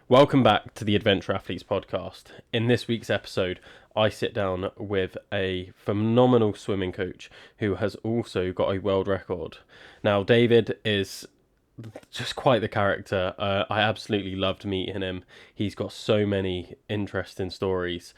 Welcome back to the Adventure Athletes podcast. In this week's episode, I sit down with a phenomenal swimming coach who has also got a world record. Now, David is just quite the character. I absolutely loved meeting him. He's got so many interesting stories,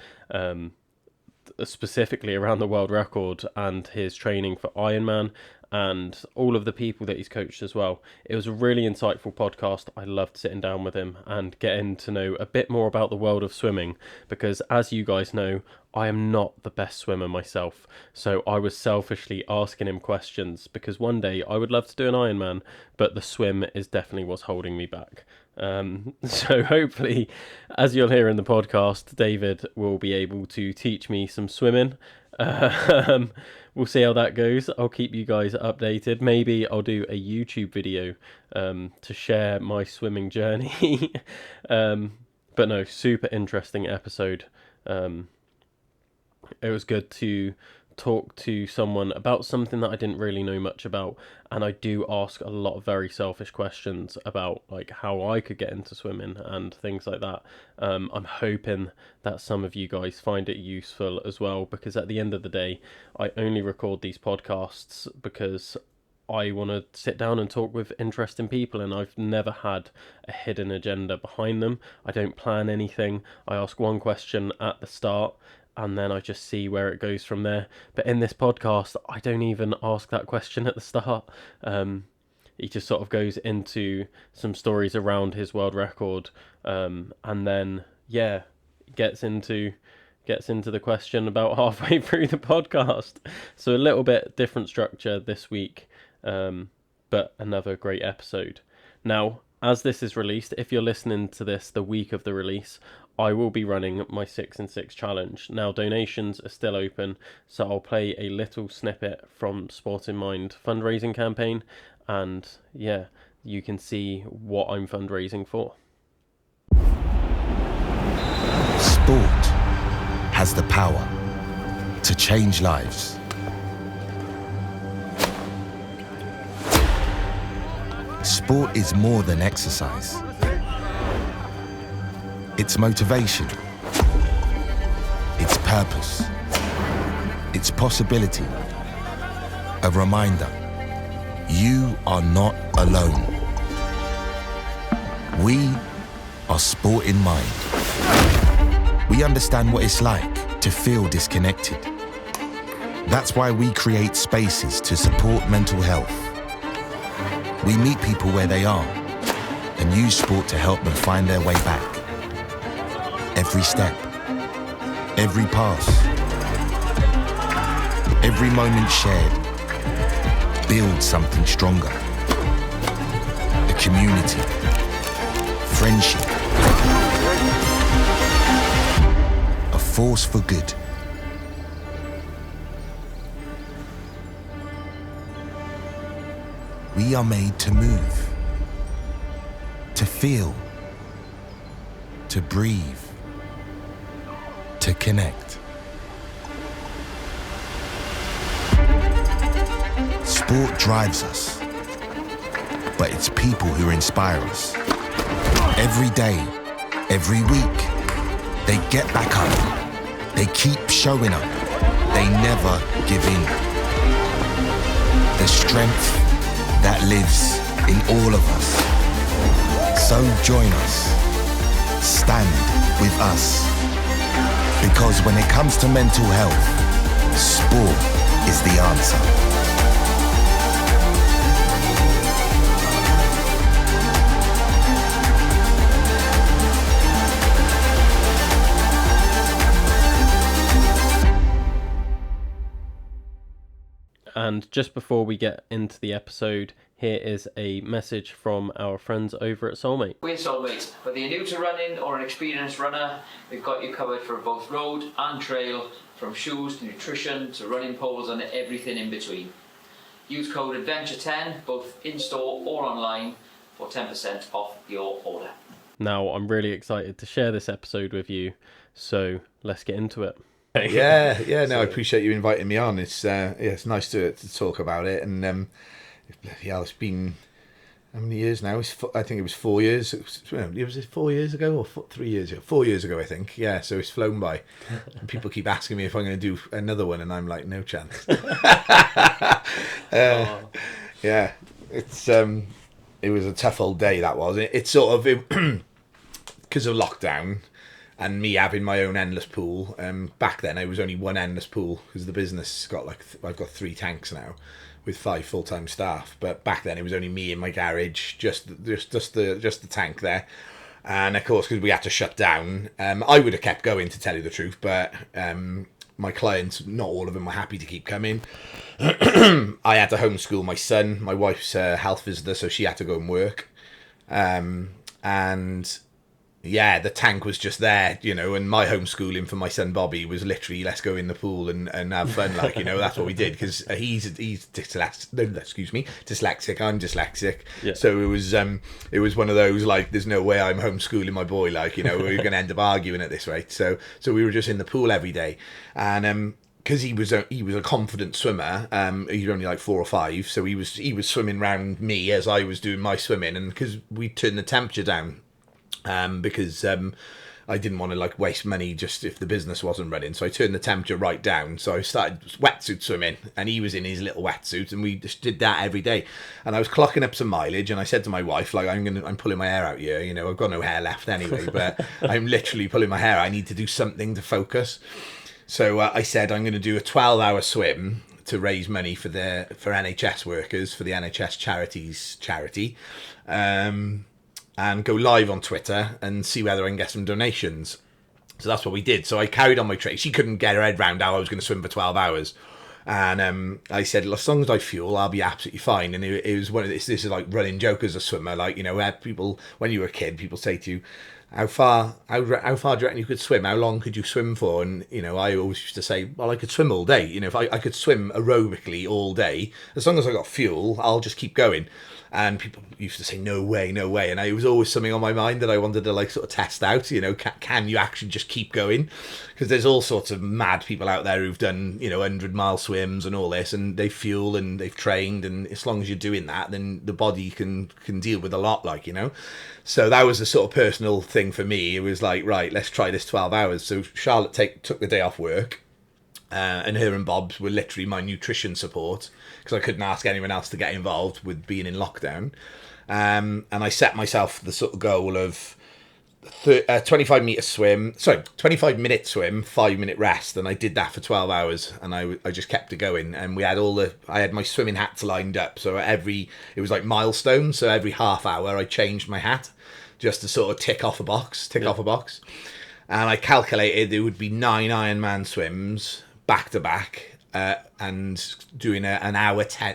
specifically around the world record and his training for Ironman and all of the people that he's coached as well. It was a really insightful podcast. I loved sitting down with him and getting to know a bit more about the world of swimming, because as you guys know, I am not the best swimmer myself. So I was selfishly asking him questions because one day I would love to do an Ironman, but the swim is definitely what's holding me back. So hopefully, as you'll hear in the podcast, David will be able to teach me some swimming. We'll see how that goes. I'll keep you guys updated. Maybe I'll do a YouTube video to share my swimming journey. But no, super interesting episode. It was good to talk to someone about something that I didn't really know much about, and I do ask a lot of very selfish questions about like how I could get into swimming and things like that. I'm hoping that some of you guys find it useful as well, because at the end of the day, I only record these podcasts because I want to sit down and talk with interesting people, and I've never had a hidden agenda behind them. I don't plan anything. I ask one question at the start and then I just see where it goes from there. But in this podcast, I don't even ask that question at the start. He just sort of goes into some stories around his world record, and then gets into the question about halfway through the podcast. So a little bit different structure this week, but another great episode. Now, as this is released, if you're listening to this the week of the release, I will be running my 6 and 6 challenge. Now, donations are still open, so I'll play a little snippet from Sport in Mind fundraising campaign, and you can see what I'm fundraising for. Sport has the power to change lives. Sport is more than exercise. It's motivation, it's purpose, it's possibility, a reminder, you are not alone. We are Sport in Mind. We understand what it's like to feel disconnected. That's why we create spaces to support mental health. We meet people where they are and use sport to help them find their way back. Every step, every pass, every moment shared builds something stronger. A community, friendship, a force for good. We are made to move, to feel, to breathe, to connect. Sport drives us, but it's people who inspire us. Every day, every week, they get back up, they keep showing up, they never give in. The strength that lives in all of us. So join us, stand with us. Because when it comes to mental health, sport is the answer. And just before we get into the episode, here is a message from our friends over at Soulmate. We're Soulmate. Whether you're new to running or an experienced runner, we've got you covered for both road and trail, from shoes to nutrition to running poles and everything in between. Use code ADVENTURE10 both in-store or online for 10% off your order. Now, I'm really excited to share this episode with you, so let's get into it. I appreciate you inviting me on. It's nice to talk about it, and it's been how many years now? I think it was 4 years. Was it 4 years ago or 3 years ago? 4 years ago, I think. Yeah, so it's flown by. And people keep asking me if I'm going to do another one, and I'm like, no chance. Yeah, it was a tough old day, that was. It's sort of, because of lockdown and me having my own endless pool. Back then, it was only one endless pool because the business got I've got 3 tanks now, with 5 full-time staff, but back then it was only me in my garage, just the tank there. And of course, because we had to shut down, I would have kept going, to tell you the truth, but my clients, not all of them, were happy to keep coming. I had to homeschool my son. My wife's a health visitor, so she had to go and work. And yeah, the tank was just there, and my homeschooling for my son Bobby was literally, let's go in the pool and have fun, that's what we did, because he's dyslexic, I'm dyslexic. Yeah. So it was one of those, there's no way I'm homeschooling my boy, we're going to end up arguing at this rate. So we were just in the pool every day, and because he was a confident swimmer, he was only 4 or 5, so he was swimming around me as I was doing my swimming, and because we turned the temperature down, because I didn't want to waste money just if the business wasn't running, so I turned the temperature right down. So I started wetsuit swimming, and he was in his little wetsuit, and we just did that every day. And I was clocking up some mileage, and I said to my wife, I'm pulling my hair out here, I've got no hair left anyway, but I'm literally pulling my hair. I need to do something to focus. So I said I'm going to do a 12-hour swim to raise money for NHS workers, for the NHS charity. And go live on Twitter and see whether I can get some donations. So that's what we did. So I carried on my training. She couldn't get her head round how I was going to swim for 12 hours. And I said, as long as I fuel, I'll be absolutely fine. And it was one of this is like running joke as a swimmer. People, when you were a kid, people say to you, how far do you reckon you could swim? How long could you swim for? And, I always used to say, well, I could swim all day. If I could swim aerobically all day, as long as I got fuel, I'll just keep going. And people used to say, no way. And it was always something on my mind that I wanted to sort of test out, can you actually just keep going? Because there's all sorts of mad people out there who've done, 100-mile swims and all this, and they fuel and they've trained. And as long as you're doing that, then the body can deal with a lot, So that was a sort of personal thing for me. It was right, let's try this 12 hours. So Charlotte took the day off work. And her and Bob's were literally my nutrition support, because I couldn't ask anyone else to get involved with being in lockdown. And I set myself the sort of goal of 25 minute swim, 5-minute rest, and I did that for 12 hours, and I just kept it going. And I had my swimming hats lined up, so it was like milestones. So every half hour I changed my hat just to sort of tick off a box. And I calculated there would be 9 Ironman swims back to back, and doing an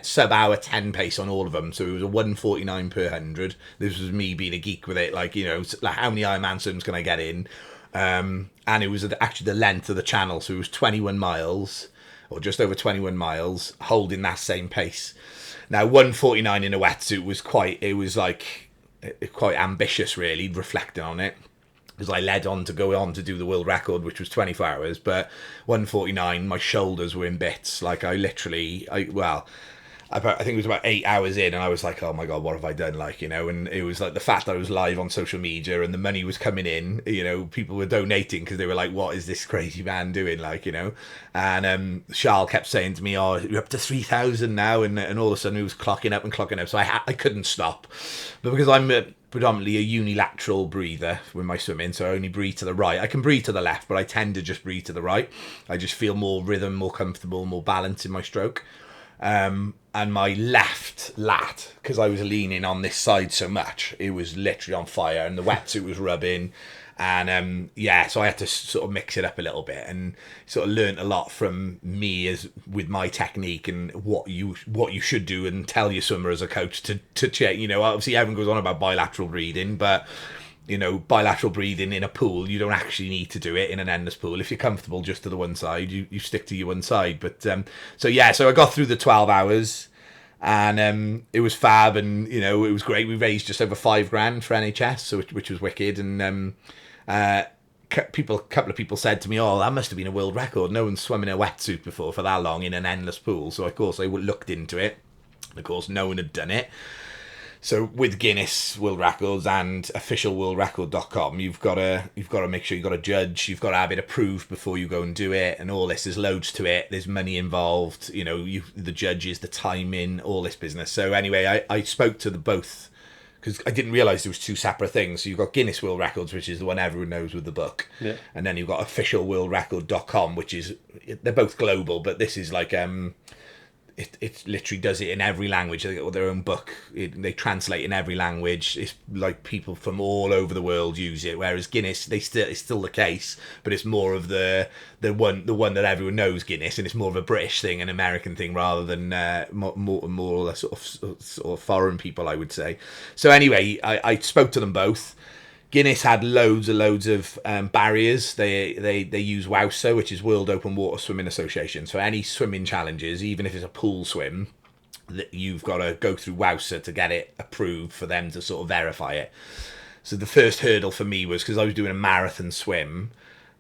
sub-hour 10 pace on all of them. So it was a 1:49 per 100. This was me being a geek with it, how many Ironman swims can I get in? And it was actually the length of the channel, so it was 21 miles, or just over 21 miles, holding that same pace. Now 1:49 in a wetsuit was quite ambitious, really, reflecting on it, because I led on to go on to do the world record, which was 24 hours, but 1:49, my shoulders were in bits. I think it was about 8 hours in, and I was like, oh my God, what have I done? And it was the fact that I was live on social media and the money was coming in, people were donating because they were like, what is this crazy man doing? And Charles kept saying to me, oh, you're up to 3,000 now. And all of a sudden it was clocking up. So I couldn't stop. But because I'm predominantly a unilateral breather with my swimming, so I only breathe to the right. I can breathe to the left, but I tend to just breathe to the right. I just feel more rhythm, more comfortable, more balance in my stroke. And my left lat, because I was leaning on this side so much, it was literally on fire, and the wetsuit was rubbing. And so I had to sort of mix it up a little bit, and sort of learnt a lot from me with my technique and what you should do, and tell your swimmer as a coach to check. Obviously everyone goes on about bilateral breathing, but bilateral breathing in a pool, you don't actually need to do it in an endless pool. If you're comfortable just to the one side, you stick to your one side. But so I got through the 12 hours. And it was fab, and it was great. We raised just over $5,000 for NHS, which was wicked. And a couple of people said to me, oh, that must have been a world record. No one's swum in a wetsuit before for that long in an endless pool. So of course I looked into it. Of course no one had done it. So with Guinness World Records and officialworldrecord.com, you've got to make sure you've got a judge, you've got to have it approved before you go and do it, and all this. There's loads to it. There's money involved. You know, the judges, the timing, all this business. So anyway, I spoke to the both because I didn't realise there was two separate things. So you've got Guinness World Records, which is the one everyone knows with the book, and then you've got officialworldrecord.com, which is, they're both global, but this is like it literally does it in every language. They got their own book. They translate in every language. It's like people from all over the world use it. Whereas Guinness, it's still the case, but it's more of the one that everyone knows, Guinness, and it's more of a British thing, an American thing, rather than more sort of foreign people, I would say. So anyway, I spoke to them both. Guinness had loads of barriers. They use WOWSA, which is World Open Water Swimming Association. So any swimming challenges, even if it's a pool swim, that you've got to go through WOWSA to get it approved for them to sort of verify it. So the first hurdle for me was, because I was doing a marathon swim,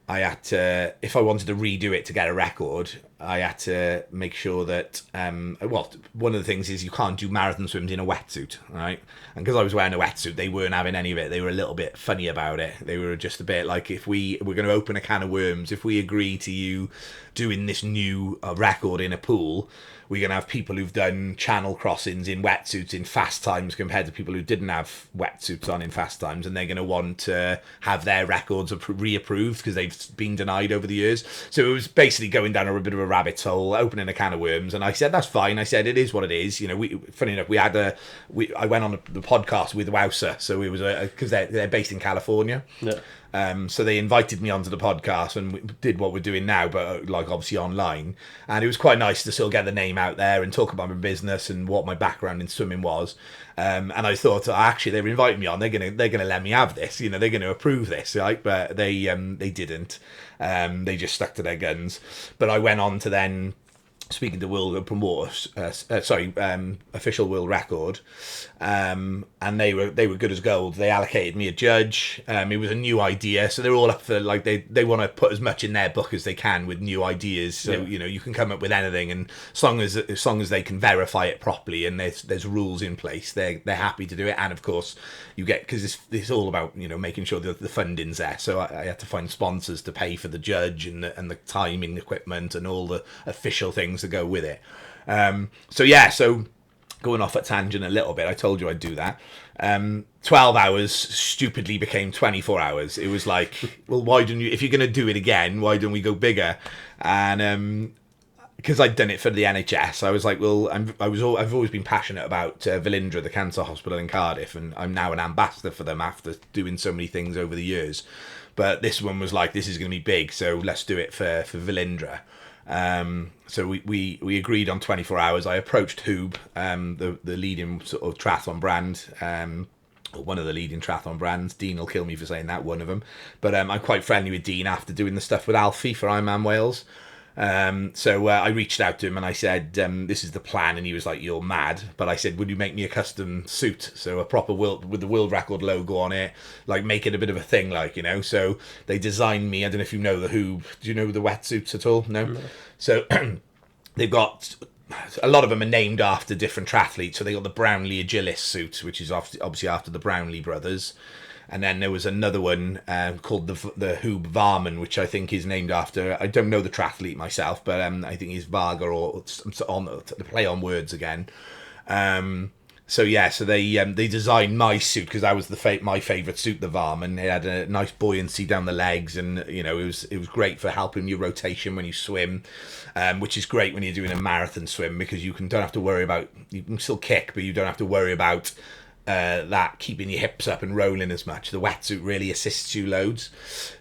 I had to, if I wanted to redo it to get a record, I had to make sure that, one of the things is you can't do marathon swims in a wetsuit, right? And because I was wearing a wetsuit, they weren't having any of it. They were a little bit funny about it. They were just a bit like, if we're going to open a can of worms, if we agree to you doing this new record in a pool, we're going to have people who've done channel crossings in wetsuits in fast times compared to people who didn't have wetsuits on in fast times, and they're going to want to have their records reapproved because they've been denied over the years. So it was basically going down a bit of a rabbit hole, opening a can of worms, and I said, that's fine. I said, it is what it is. You know, funny enough, I went on the podcast with Wowser, so it was because they're based in California. Yeah. So they invited me onto the podcast and we did what we're doing now, but like obviously online. And it was quite nice to sort of get the name out there and talk about my business and what my background in swimming was. And I thought, actually, they've invited me on. They're gonna let me have this. You know, they're gonna approve this, right? But they didn't. They just stuck to their guns. But I went on to then, speaking to World Open Water, official world record, and they were good as gold. They allocated me a judge. It was a new idea, so they're all up for, like, they want to put as much in their book as they can with new ideas. So you know, you can come up with anything, and as long as they can verify it properly and there's rules in place, they're happy to do it. And of course, you get, because it's all about, you know, making sure that the funding's there. So I had to find sponsors to pay for the judge and the timing equipment and all the official things to go with it. So going off at tangent a little bit, I told you I'd do that. 12 hours stupidly became 24 hours. It was like, well, why don't you, if you're going to do it again, why don't we go bigger? And because I'd done it for the NHS, I was like, well, I've always been passionate about Velindre, the cancer hospital in Cardiff, and I'm now an ambassador for them after doing so many things over the years. But this one was like, this is going to be big, so let's do it for Velindre. So we agreed on 24 hours. I approached Hoob, the leading sort of triathlon brand, or one of the leading triathlon brands. Dean will kill me for saying that, one of them. But I'm quite friendly with Dean after doing the stuff with Alfie for Ironman Wales. So I reached out to him and I said, this is the plan, and he was like, you're mad. But I said, would you make me a custom suit, so a proper with the world record logo on it, like make it a bit of a thing, like, you know. So they designed me, I don't know if you know the Hoob, do you know the wetsuits at all? No. So they've got, a lot of them are named after different triathletes. So they got the Brownlee Agilist suit, which is obviously after the Brownlee brothers. And then there was another one called the Hoob Varman, which I think is named after, I don't know the triathlete myself, but I think he's Varga, or on the play on words again. So they designed my suit because that was my favourite suit, the Varman. It had a nice buoyancy down the legs, and you know, it was great for helping your rotation when you swim, which is great when you're doing a marathon swim, because you don't have to worry about, you can still kick, but you don't have to worry about that keeping your hips up and rolling as much. The wetsuit really assists you loads.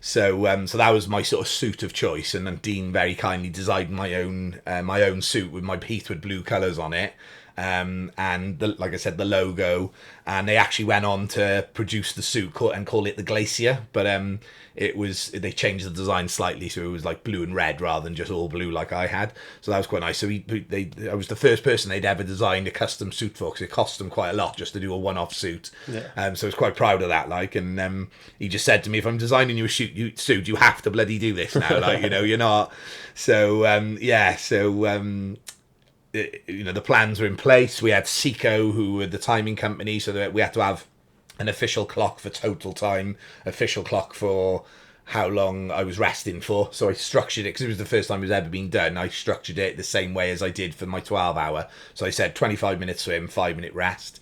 So that was my sort of suit of choice, and then Dean very kindly designed my own suit with my Heathwood blue colours on it. And like I said, the logo, and they actually went on to produce the suit and call it the Glacier, but they changed the design slightly, so it was like blue and red rather than just all blue like I had. So that was quite nice. So I was the first person they'd ever designed a custom suit for, because it cost them quite a lot just to do a one-off suit. Yeah. So I was quite proud of that. Like, and he just said to me, if I'm designing you a suit, you have to bloody do this now. Like, you know, you're not. So the plans were in place. We had Seco, who were the timing company, so that we had to have an official clock for total time, official clock for how long I was resting for. So I structured it, because it was the first time it was ever been done. I structured it the same way as I did for my 12-hour. So I said 25-minute swim, 5-minute rest.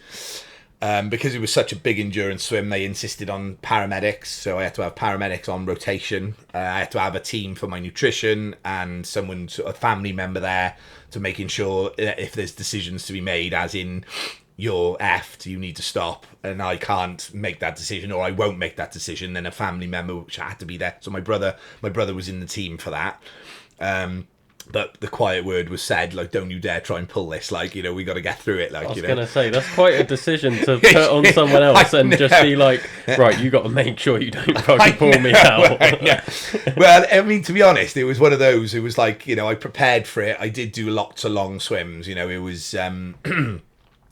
Because it was such a big endurance swim, they insisted on paramedics. So I had to have paramedics on rotation. I had to have a team for my nutrition and someone, a family member there, to making sure if there's decisions to be made, as in, you're effed, you need to stop, and I can't make that decision, or I won't make that decision, then a family member, which had to be there. So my brother was in the team for that. But the quiet word was said, like, don't you dare try and pull this, like, we got to get through it, like, I was going to say, that's quite a decision to put on someone else and just be like, right, you got to make sure you don't fucking pull me out. Well, I mean, to be honest, it was one of those, it was like, I prepared for it. I did do lots of long swims, it was,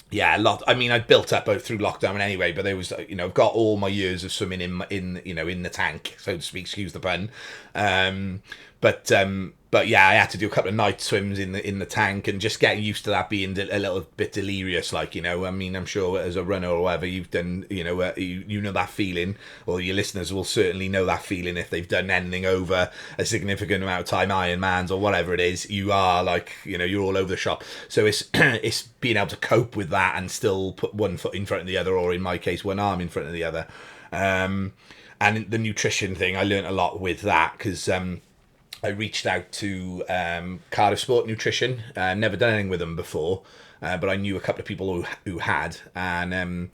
yeah, a lot. I mean, I built up through lockdown anyway, but there was, I've got all my years of swimming in the tank, so to speak, excuse the pun. But yeah, I had to do a couple of night swims in the tank, and just getting used to that being a little bit delirious, like, I mean, I'm sure as a runner or whatever, you've done, you know that feeling, or your listeners will certainly know that feeling if they've done anything over a significant amount of time, Ironmans or whatever it is. You are like, you're all over the shop. So it's it's being able to cope with that and still put one foot in front of the other, or in my case, one arm in front of the other. And the nutrition thing, I learned a lot with that, because I reached out to Cardiff Sport Nutrition. Never done anything with them before, but I knew a couple of people who had, and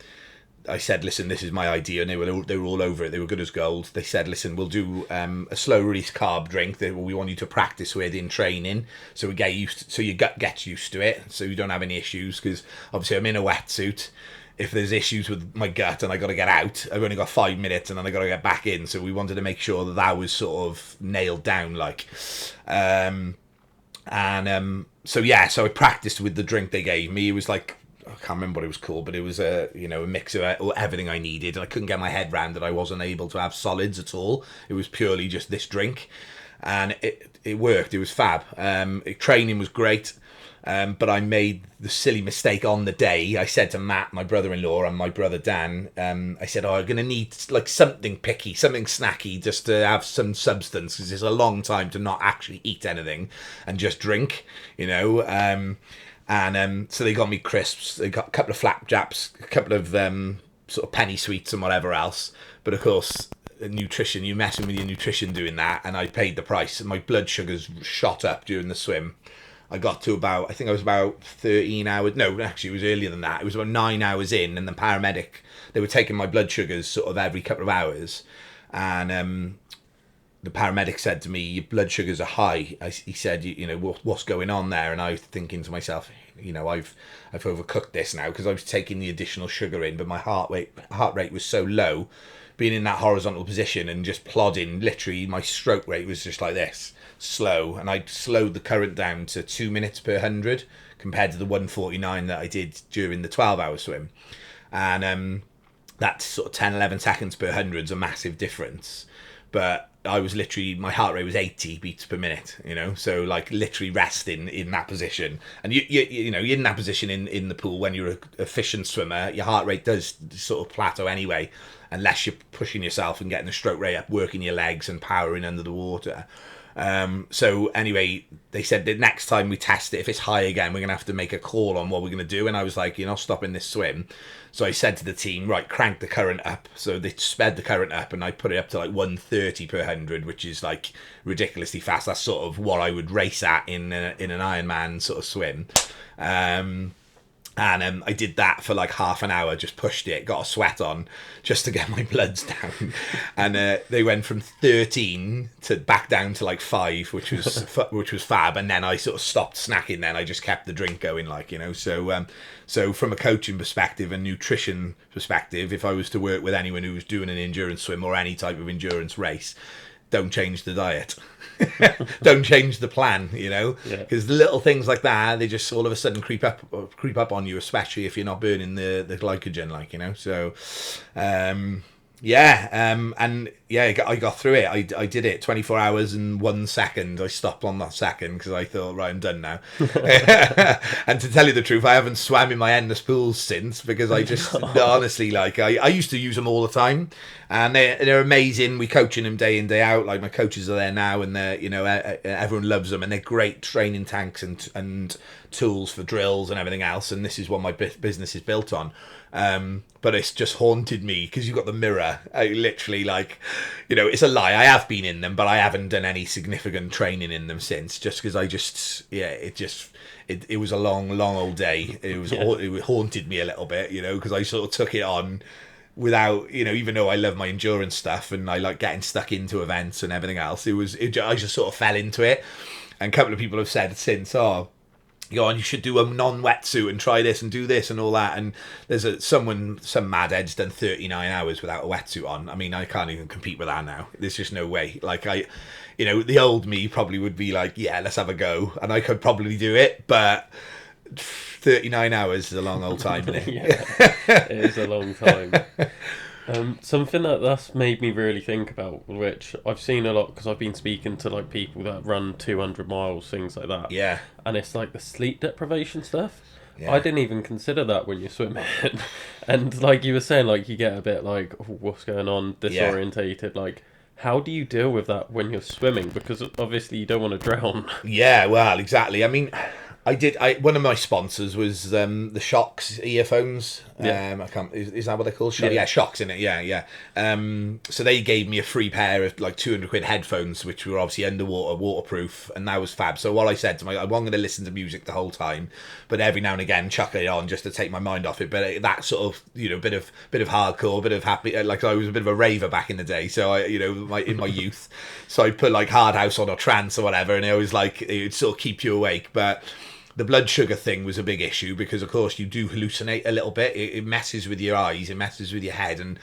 I said, listen, this is my idea, and they were all over it. They were good as gold. They said, listen, we'll do a slow release carb drink that we want you to practice with in training, so we get used to, so your gut gets used to it, so you don't have any issues, because obviously I'm in a wetsuit. If there's issues with my gut and I got to get out, I've only got 5 minutes and then I got to get back in. So we wanted to make sure that was sort of nailed down, like. So I practiced with the drink they gave me. It was like, I can't remember what it was called, but it was a mix of everything I needed. And I couldn't get my head around that I wasn't able to have solids at all. It was purely just this drink, and it worked. It was fab. Training was great. But I made the silly mistake on the day. I said to Matt, my brother-in-law, and my brother Dan, I said, I'm going to need like something picky, something snacky, just to have some substance, because it's a long time to not actually eat anything and just drink, so they got me crisps. They got a couple of flapjacks, a couple of sort of penny sweets and whatever else. But of course, nutrition, you're messing with your nutrition doing that, and I paid the price. And my blood sugars shot up during the swim. I got to I think I was about 13 hours. No, actually, it was earlier than that. It was about 9 hours in, and the paramedic, they were taking my blood sugars sort of every couple of hours. And the paramedic said to me, your blood sugars are high. He said, what's going on there? And I was thinking to myself, I've overcooked this now, because I was taking the additional sugar in, but my heart rate was so low, being in that horizontal position and just plodding, literally my stroke rate was just like this, slow, and I slowed the current down to 2 minutes per 100 compared to the 149 that I did during the 12-hour swim. And that's sort of 10-11 seconds per 100 is a massive difference. But I was literally, my heart rate was 80 beats per minute, so like literally resting in that position. And you're in that position in the pool when you're an efficient swimmer, your heart rate does sort of plateau anyway, unless you're pushing yourself and getting the stroke rate up, working your legs and powering under the water. So anyway, they said the next time we test it, if it's high again, we're going to have to make a call on what we're going to do. And I was like, you're not stopping this swim. So I said to the team, right, crank the current up. So they sped the current up, and I put it up to like 130 per 100, which is like ridiculously fast. That's sort of what I would race at in an Ironman sort of swim. And I did that for like half an hour, just pushed it, got a sweat on just to get my bloods down. And they went from 13 to back down to like 5, which was fab. And then I sort of stopped snacking then. I just kept the drink going, So from a coaching perspective and nutrition perspective, if I was to work with anyone who was doing an endurance swim or any type of endurance race, don't change the diet. Don't change the plan, because little things like that, they just all of a sudden creep up on you, especially if you're not burning the glycogen, so and I got through it. I did it 24 hours and 1 second. I stopped on that second because I thought, right, I'm done now. And to tell you the truth, I haven't swam in my endless pools since, because I just honestly, like, I used to use them all the time, and they're amazing. We coaching them day in, day out. Like, my coaches are there now, and they're, everyone loves them, and they're great training tanks and tools for drills and everything else. And this is what my business is built on. But it's just haunted me because you've got the mirror. I literally, like, it's a lie. I have been in them, but I haven't done any significant training in them since, just because it was a long old day. It haunted me a little bit, because I sort of took it on without, even though I love my endurance stuff and I like getting stuck into events and everything else, I just sort of fell into it. And a couple of people have said since, you should do a non-wetsuit and try this and do this and all that. And there's some madhead's done 39 hours without a wetsuit on. I mean, I can't even compete with that now. There's just no way. Like, the old me probably would be like, yeah, let's have a go. And I could probably do it, but 39 hours is a long old time, isn't it? Yeah, it is a long time. Something that's made me really think about, which I've seen a lot because I've been speaking to like people that run 200 miles, things like that. Yeah. And it's like the sleep deprivation stuff. Yeah. I didn't even consider that when you're swimming. And like you were saying, like you get a bit like, oh, what's going on, disorientated. Like, how do you deal with that when you're swimming? Because obviously you don't want to drown. Yeah, well, exactly. I mean, one of my sponsors was the Shocks earphones. Yeah. I can't. Is that what they're called? Yeah. Yeah, Shocks in it. Yeah. So they gave me a free pair of like 200 quid headphones, which were obviously underwater, waterproof, and that was fab. So what I said to I wasn't going to listen to music the whole time, but every now and again chuck it on just to take my mind off it. But that sort of bit of hardcore, bit of happy. Like, I was a bit of a raver back in the day. So in my youth, so I put like hard house on or trance or whatever, and it was like it would sort of keep you awake, but the blood sugar thing was a big issue because, of course, you do hallucinate a little bit. It messes with your eyes, it messes with your head. And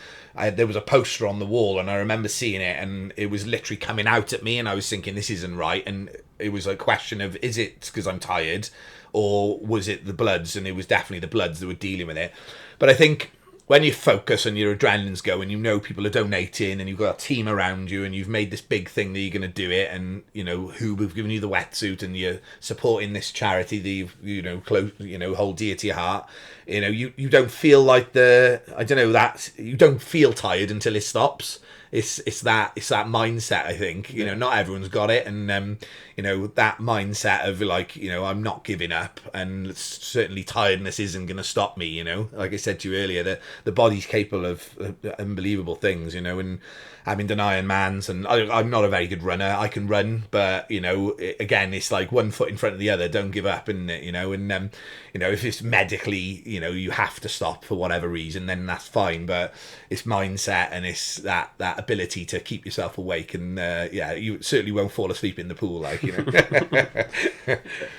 there was a poster on the wall, and I remember seeing it, and it was literally coming out at me, and I was thinking, this isn't right. And it was a question of, is it because I'm tired, or was it the bloods? And it was definitely the bloods that were dealing with it. But I think when you focus and your adrenaline's going, people are donating, and you've got a team around you, and you've made this big thing that you're going to do it, and who have given you the wetsuit, and you're supporting this charity that you've hold dear to your heart. You don't feel like you don't feel tired until it stops. It's that mindset, I think. Not everyone's got it, and that mindset of like, I'm not giving up, and certainly tiredness isn't going to stop me. Like I said to you earlier, the body's capable of unbelievable things. And having done Ironmans, and I'm not a very good runner. I can run, but again, it's like one foot in front of the other. Don't give up, isn't it? And if it's medically, you have to stop for whatever reason, then that's fine. But it's mindset, and it's that ability to keep yourself awake, and you certainly won't fall asleep in the pool, like.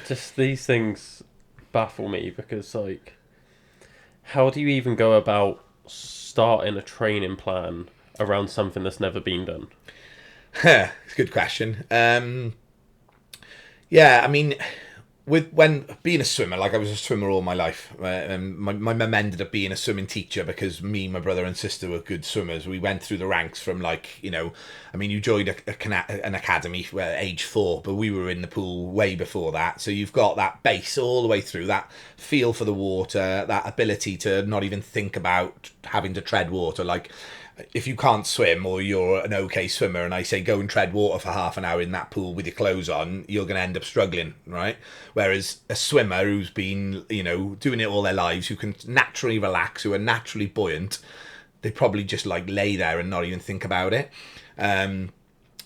Just these things baffle me because, like, how do you even go about starting a training plan around something that's never been done? It's a good question. Yeah, I mean, when being a swimmer, like I was a swimmer all my life. My mum ended up being a swimming teacher because me, my brother and sister were good swimmers. We went through the ranks from you joined an academy at age 4, but we were in the pool way before that. So you've got that base all the way through, that feel for the water, that ability to not even think about having to tread water. Like, if you can't swim, or you're an okay swimmer, and I say go and tread water for half an hour in that pool with your clothes on, you're going to end up struggling, right? Whereas a swimmer who's been, doing it all their lives, who can naturally relax, who are naturally buoyant, they probably just like lay there and not even think about it.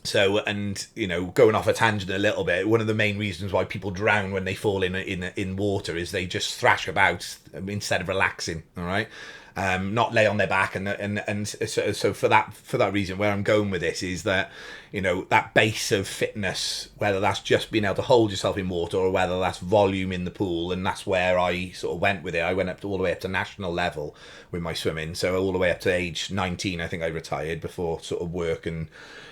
So, and going off a tangent a little bit, one of the main reasons why people drown when they fall in water is they just thrash about instead of relaxing. All right. Not lay on their back, and so for that reason, where I'm going with this is that that base of fitness, whether that's just being able to hold yourself in water, or whether that's volume in the pool, and that's where I sort of went with it. I went all the way up to national level with my swimming, so all the way up to age 19, I think I retired before sort of work and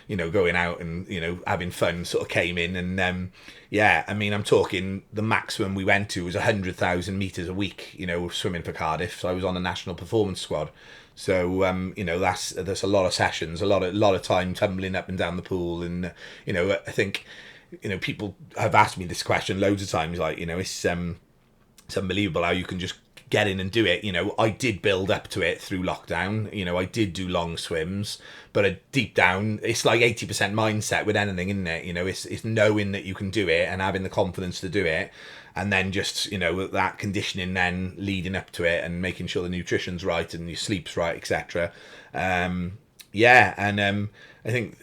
going out and having fun sort of came in, and I mean, I'm talking the maximum we went to was 100,000 meters a week, swimming for Cardiff. So I was on a national performance squad. So that's a lot of sessions, a lot of time tumbling up and down the pool, and I think people have asked me this question loads of times, like it's unbelievable how you can just get in and do it. I did build up to it through lockdown. I did do long swims, but deep down, it's like 80% mindset with anything, isn't it? It's knowing that you can do it and having the confidence to do it, and then just that conditioning, then leading up to it and making sure the nutrition's right and your sleep's right, etc. I think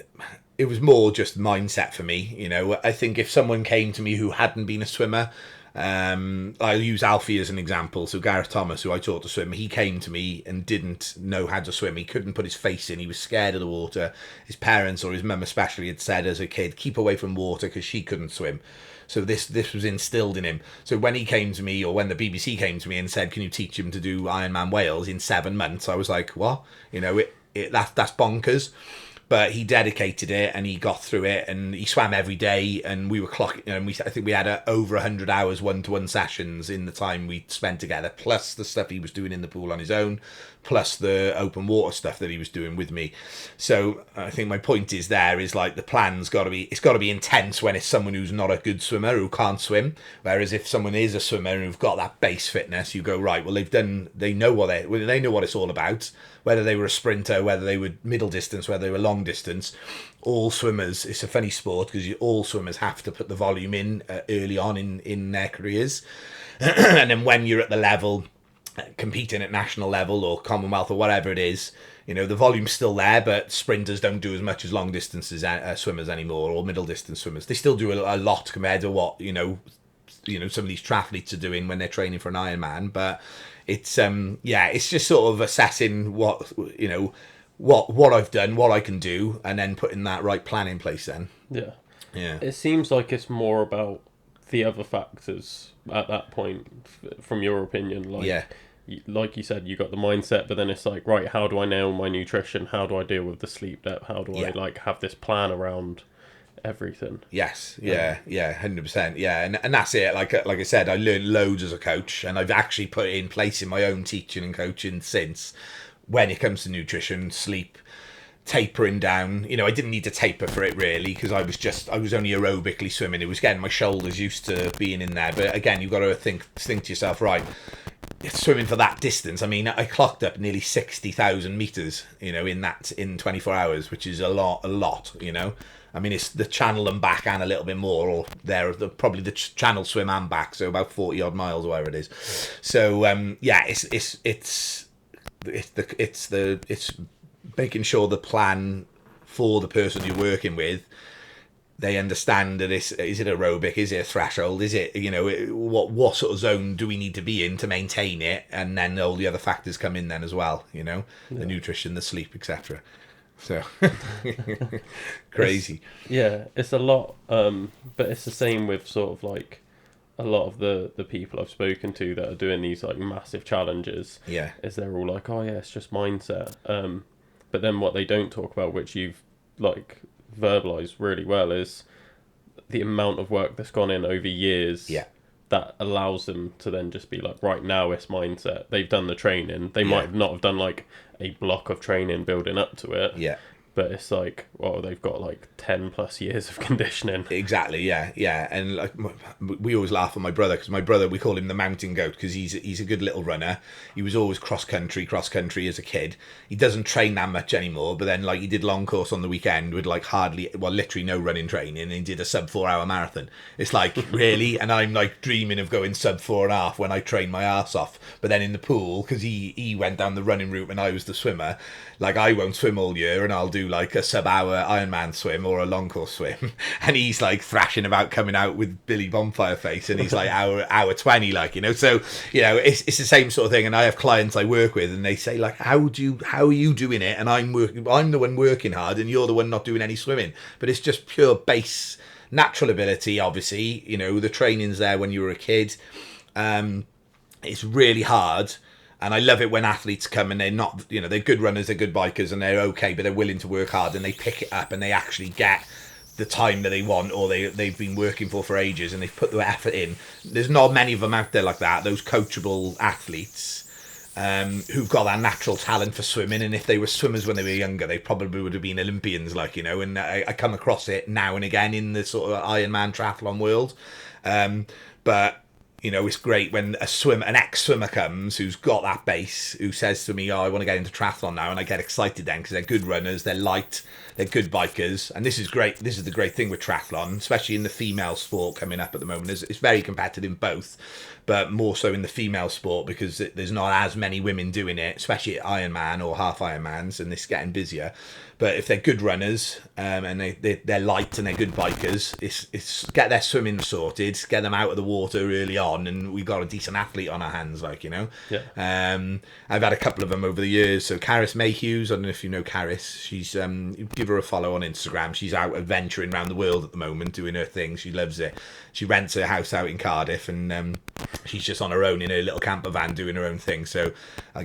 it was more just mindset for me. I think if someone came to me who hadn't been a swimmer, I'll use Alfie as an example. So Gareth Thomas, who I taught to swim, he came to me and didn't know how to swim. He couldn't put his face in. He was scared of the water. His parents, or his mum especially, had said as a kid, keep away from water, because she couldn't swim. So this was instilled in him. So when he came to me, or when the BBC came to me and said, can you teach him to do Ironman Wales in 7 months? I was like, what? That's bonkers. But he dedicated it, and he got through it, and he swam every day, and we were clocking, and I think we had over 100 hours one-to-one sessions in the time we spent together, plus the stuff he was doing in the pool on his own, plus the open water stuff that he was doing with me. So I think my point is like the plan's it's got to be intense when it's someone who's not a good swimmer, who can't swim. Whereas if someone is a swimmer and who've got that base fitness, you go, right, well, they know what it's all about. Whether they were a sprinter, whether they were middle distance, whether they were long distance, all swimmers, it's a funny sport because all swimmers have to put the volume in early on in their careers. And then when you're at the level, competing at national level or Commonwealth or whatever it is, the volume's still there, but sprinters don't do as much as long distance swimmers anymore, or middle distance swimmers. They still do a lot compared to what, some of these triathletes are doing when they're training for an Ironman, but it's it's just sort of assessing what I've done, what I can do, and then putting that right plan in place then. Yeah. Yeah. It seems like it's more about the other factors at that point, from your opinion. Like you said, you got the mindset, but then it's like, right, how do I nail my nutrition? How do I deal with the sleep debt? How do I have this plan around everything? Yes, 100%. Yeah, and that's it. Like I said, I learned loads as a coach, and I've actually put it in place in my own teaching and coaching since, when it comes to nutrition, sleep, tapering down. I didn't need to taper for it really, because I was only aerobically swimming. It was getting my shoulders used to being in there. But again, you've got to think to yourself, right, swimming for that distance. I mean, I clocked up nearly 60,000 meters, in 24 hours, which is a lot. I mean, it's the channel and back and a little bit more, or probably the channel swim and back, so about 40 odd miles or whatever it is. So it's making sure the plan for the person you're working with, they understand that is it aerobic, is it a threshold, is it what sort of zone do we need to be in to maintain it, and then all the other factors come in then as well, the nutrition, the sleep, etc. So crazy. It's a lot, but it's the same with sort of like a lot of the people I've spoken to that are doing these like massive challenges. Is they're all like, oh yeah, it's just mindset, but then what they don't talk about, which you've like verbalized really well, is the amount of work that's gone in over years that allows them to then just be like, right, now it's mindset. They've done the training. They might not have done like a block of training building up to it. But it's like, well, they've got like 10 plus years of conditioning. Exactly, yeah. And like we always laugh at my brother, because my brother, we call him the mountain goat, because he's a good little runner. He was always cross country as a kid. He doesn't train that much anymore, but then like he did long course on the weekend with like literally no running training, and he did a sub 4 hour marathon. It's like, really? And I'm like dreaming of going sub 4.5 when I train my arse off. But then in the pool, because he went down the running route when I was the swimmer, like I won't swim all year, and I'll do like a sub-hour Ironman swim or a long course swim, and he's like thrashing about coming out with Billy Bonfire face, and he's like hour 20, like, so it's the same sort of thing. And I have clients I work with, and they say like, how are you doing it? And I'm the one working hard, and you're the one not doing any swimming. But it's just pure base natural ability. Obviously, the training's there when you were a kid. It's really hard. And I love it when athletes come and they're not, they're good runners, they're good bikers, and they're okay, but they're willing to work hard, and they pick it up and they actually get the time that they want, or they've been working for ages, and they've put the effort in. There's not many of them out there like that, those coachable athletes. who've got that natural talent for swimming, and if they were swimmers when they were younger, they probably would have been Olympians, like, you know. And I come across it now and again in the sort of Ironman triathlon world. But you know, it's great when an ex-swimmer comes who's got that base, who says to me, "Oh, I want to get into triathlon now," and I get excited then because they're good runners, they're light, they're good bikers, and this is great. This is the great thing with triathlon, especially in the female sport coming up at the moment. It's very competitive in both, but more so in the female sport because there's not as many women doing it, especially at Ironman or half Ironmans, and it's getting busier. But if they're good runners and they're light and they're good bikers, it's get their swimming sorted, get them out of the water early on, and we've got a decent athlete on our hands, like, you know. Yeah. I've had a couple of them over the years. So Caris Mayhews, I don't know if you know Caris. She's give her a follow on Instagram. She's out adventuring around the world at the moment, doing her thing. She loves it. She rents a house out in Cardiff, and she's just on her own in her little camper van doing her own thing. So,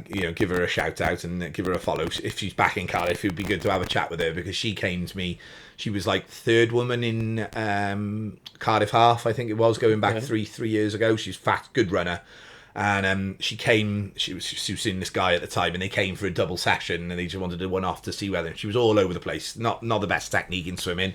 you know, give her a shout out and give her a follow. If she's back in Cardiff, it would be good to have a chat with her because she came to me. She was like third woman in Cardiff half, I think it was, going back three years ago. She's fat, good runner. And she was seeing this guy at the time, and they came for a double session, and they just wanted to one off to see whether she was all over the place, not the best technique in swimming,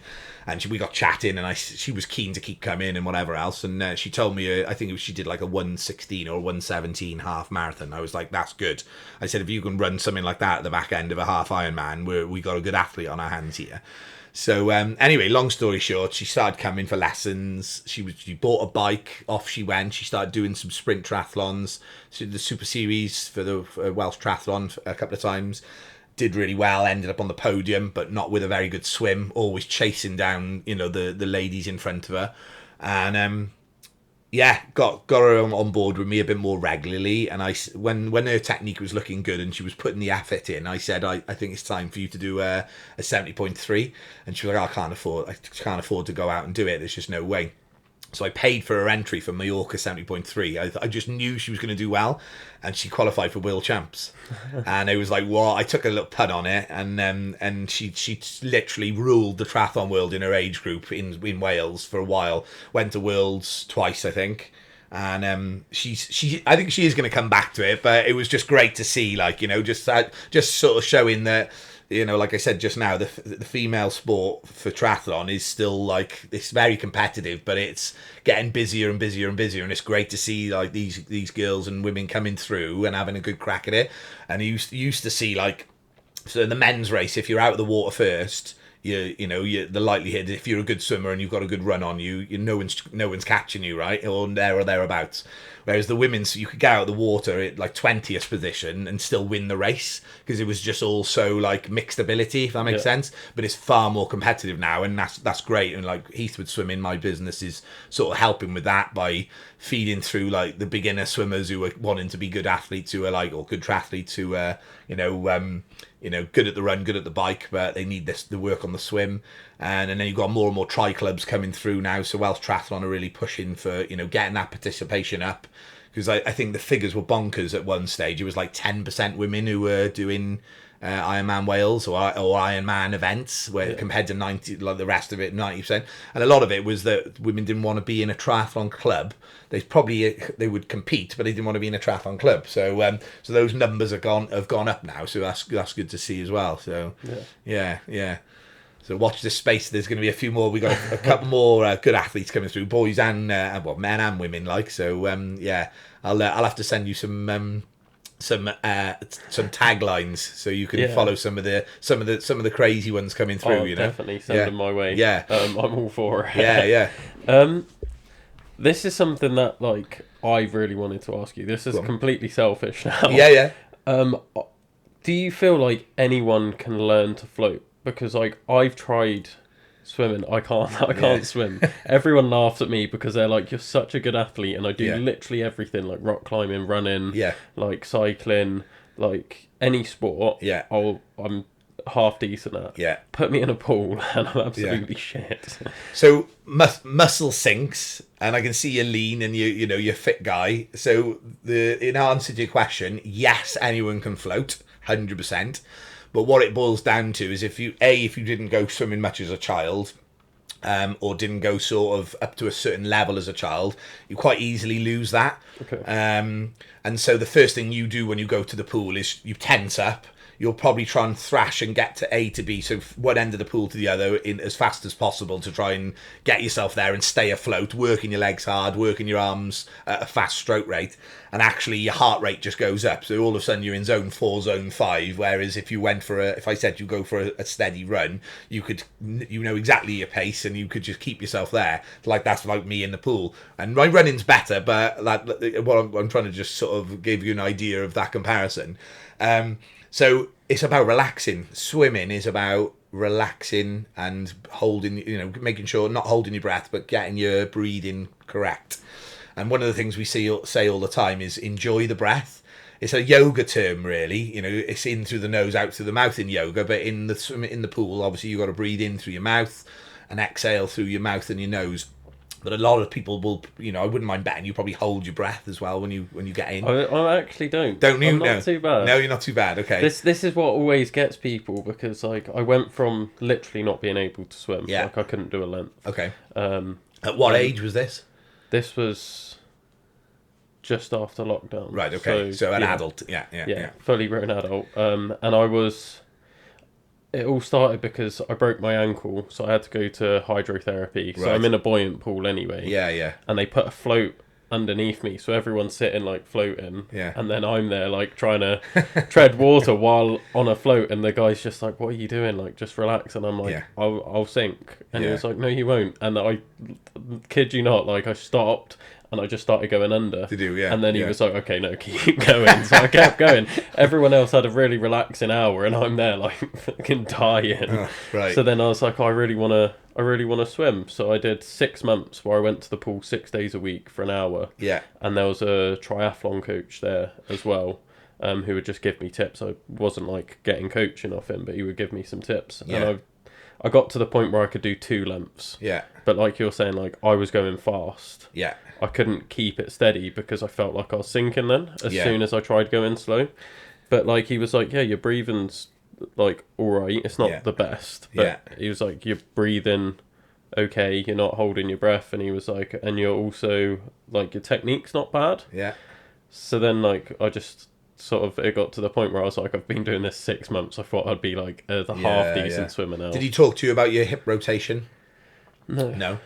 and we got chatting, and she was keen to keep coming and whatever else, and she told me I think she did like a 1:16 or 1:17 half marathon. I was like, that's good. I said, if you can run something like that at the back end of a half Ironman, we got a good athlete on our hands here. So anyway, long story short, she started coming for lessons. She bought a bike, off she went. She started doing some sprint triathlons, so the Super Series for the Welsh Triathlon a couple of times. Did really well, ended up on the podium, but not with a very good swim, always chasing down, you know, the ladies in front of her. And yeah, got her on board with me a bit more regularly. And when her technique was looking good and she was putting the effort in, I said, I think it's time for you to do a 70.3. And she was like, I can't afford to go out and do it. There's just no way. So I paid for her entry for Mallorca 70.3. I just knew she was going to do well, and she qualified for World Champs. And it was like, well, I took a little punt on it, and she literally ruled the triathlon world in her age group in Wales for a while. Went to Worlds twice, I think. And I think she is going to come back to it, but it was just great to see, like, you know, just sort of showing that, you know, like I said just now, the female sport for triathlon is still, like, it's very competitive, but it's getting busier and busier and busier, and it's great to see, like, these girls and women coming through and having a good crack at it. And you used to see, like, so in the men's race, if you're out of the water first, the likelihood, if you're a good swimmer and you've got a good run on you, no one's catching you, right, or thereabouts. Whereas the women's, you could get out of the water at like 20th position and still win the race because it was just all so, like, mixed ability, if that makes sense. But it's far more competitive now, and that's great. And like Heathwood Swimming, my business, is sort of helping with that by feeding through, like, the beginner swimmers who are wanting to be good athletes, who are like, or good triathletes who are good at the run, good at the bike, but they need the work on the swim. And then you've got more and more tri-clubs coming through now. So Welsh Triathlon are really pushing for, you know, getting that participation up. Because I think the figures were bonkers at one stage. It was like 10% women who were doing Ironman Wales or Ironman events, where compared to 90, like the rest of it, 90%. And a lot of it was that women didn't want to be in a triathlon club. They would compete, but they didn't want to be in a triathlon club. So so those numbers have gone up now. So that's good to see as well. So yeah. So watch this space. There's going to be a few more. We got a couple more good athletes coming through, boys and men and women. Like, so I'll have to send you some taglines so you can follow some of the crazy ones coming through. Oh, you know, definitely send them my way. Yeah, I'm all for it. Yeah. This is something that, like, I really wanted to ask you. This is completely selfish now. Yeah. Do you feel like anyone can learn to float? Because, like, I've tried swimming. I can't swim. Everyone laughs at me because they're like, you're such a good athlete, and I do literally everything, like rock climbing, running, like cycling, like any sport. I'm half decent at. Put me in a pool and I'm absolutely shit. So muscle sinks, and I can see you're lean and you're a fit guy. So in answer to your question, yes, anyone can float, 100%. But what it boils down to is if you didn't go swimming much as a child, or didn't go sort of up to a certain level as a child, you quite easily lose that. Okay. And so the first thing you do when you go to the pool is you tense up. You'll probably try and thrash and get to A to B, so one end of the pool to the other in as fast as possible to try and get yourself there and stay afloat, working your legs hard, working your arms at a fast stroke rate, and actually your heart rate just goes up. So all of a sudden you're in zone 4, zone 5, whereas if you went for if I said you go for a steady run, you know exactly your pace and you could just keep yourself there. That's like me in the pool. And my running's better, but I'm trying to just sort of give you an idea of that comparison. So it's about relaxing. Swimming is about relaxing and holding, making sure not holding your breath, but getting your breathing correct. And one of the things we say all the time is enjoy the breath. It's a yoga term, really. It's in through the nose, out through the mouth in yoga, but in the pool, obviously you've got to breathe in through your mouth and exhale through your mouth and your nose. But a lot of people will, I wouldn't mind betting you probably hold your breath as well when you get in. I actually don't. Don't you? I'm not too bad. No, you're not too bad. Okay. This is what always gets people, because I went from literally not being able to swim. Yeah. I couldn't do a length. Okay. At what age was this? This was just after lockdown. Right. Okay. So an adult. Yeah. Fully grown adult. And I was. It all started because I broke my ankle, so I had to go to hydrotherapy. So Right. I'm in a buoyant pool anyway. Yeah. And they put a float underneath me, so everyone's sitting floating. Yeah. And then I'm there trying to tread water while on a float, and the guy's just like, "What are you doing? Just relax." And I'm like, Yeah. I'll sink." And he Yeah. was like, "No, you won't." And I kid you not, I stopped. And I just started going under. Did you? Yeah. And then he Yeah. was like, "Okay, no, keep going." So I kept going. Everyone else had a really relaxing hour, and I'm there fucking dying. Oh, right. So then I was like, I really want to swim. So I did 6 months where I went to the pool 6 days a week for an hour. Yeah. And there was a triathlon coach there as well, who would just give me tips. I wasn't getting coaching off him, but he would give me some tips. Yeah. And I got to the point where I could do 2 lengths. Yeah. But like you're saying, I was going fast. Yeah. I couldn't keep it steady because I felt like I was sinking then as Yeah. soon as I tried going slow. But he was like, "Yeah, your breathing's all right. It's not Yeah. the best." But Yeah. he was like, "You're breathing okay. You're not holding your breath." And he was like, "And you're also your technique's not bad." Yeah. So then I just sort of, it got to the point where I was like, I've been doing this 6 months. I thought I'd be the half decent swimmer now. Did he talk to you about your hip rotation? No. No.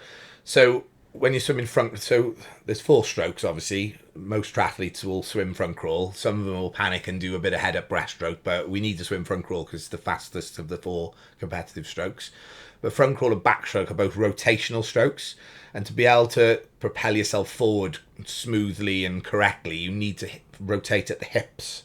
So when you swim in front, so there's 4 strokes, obviously. Most triathletes will swim front crawl. Some of them will panic and do a bit of head up breaststroke, but we need to swim front crawl because it's the fastest of the 4 competitive strokes. But front crawl and backstroke are both rotational strokes, and to be able to propel yourself forward smoothly and correctly, you need to rotate at the hips.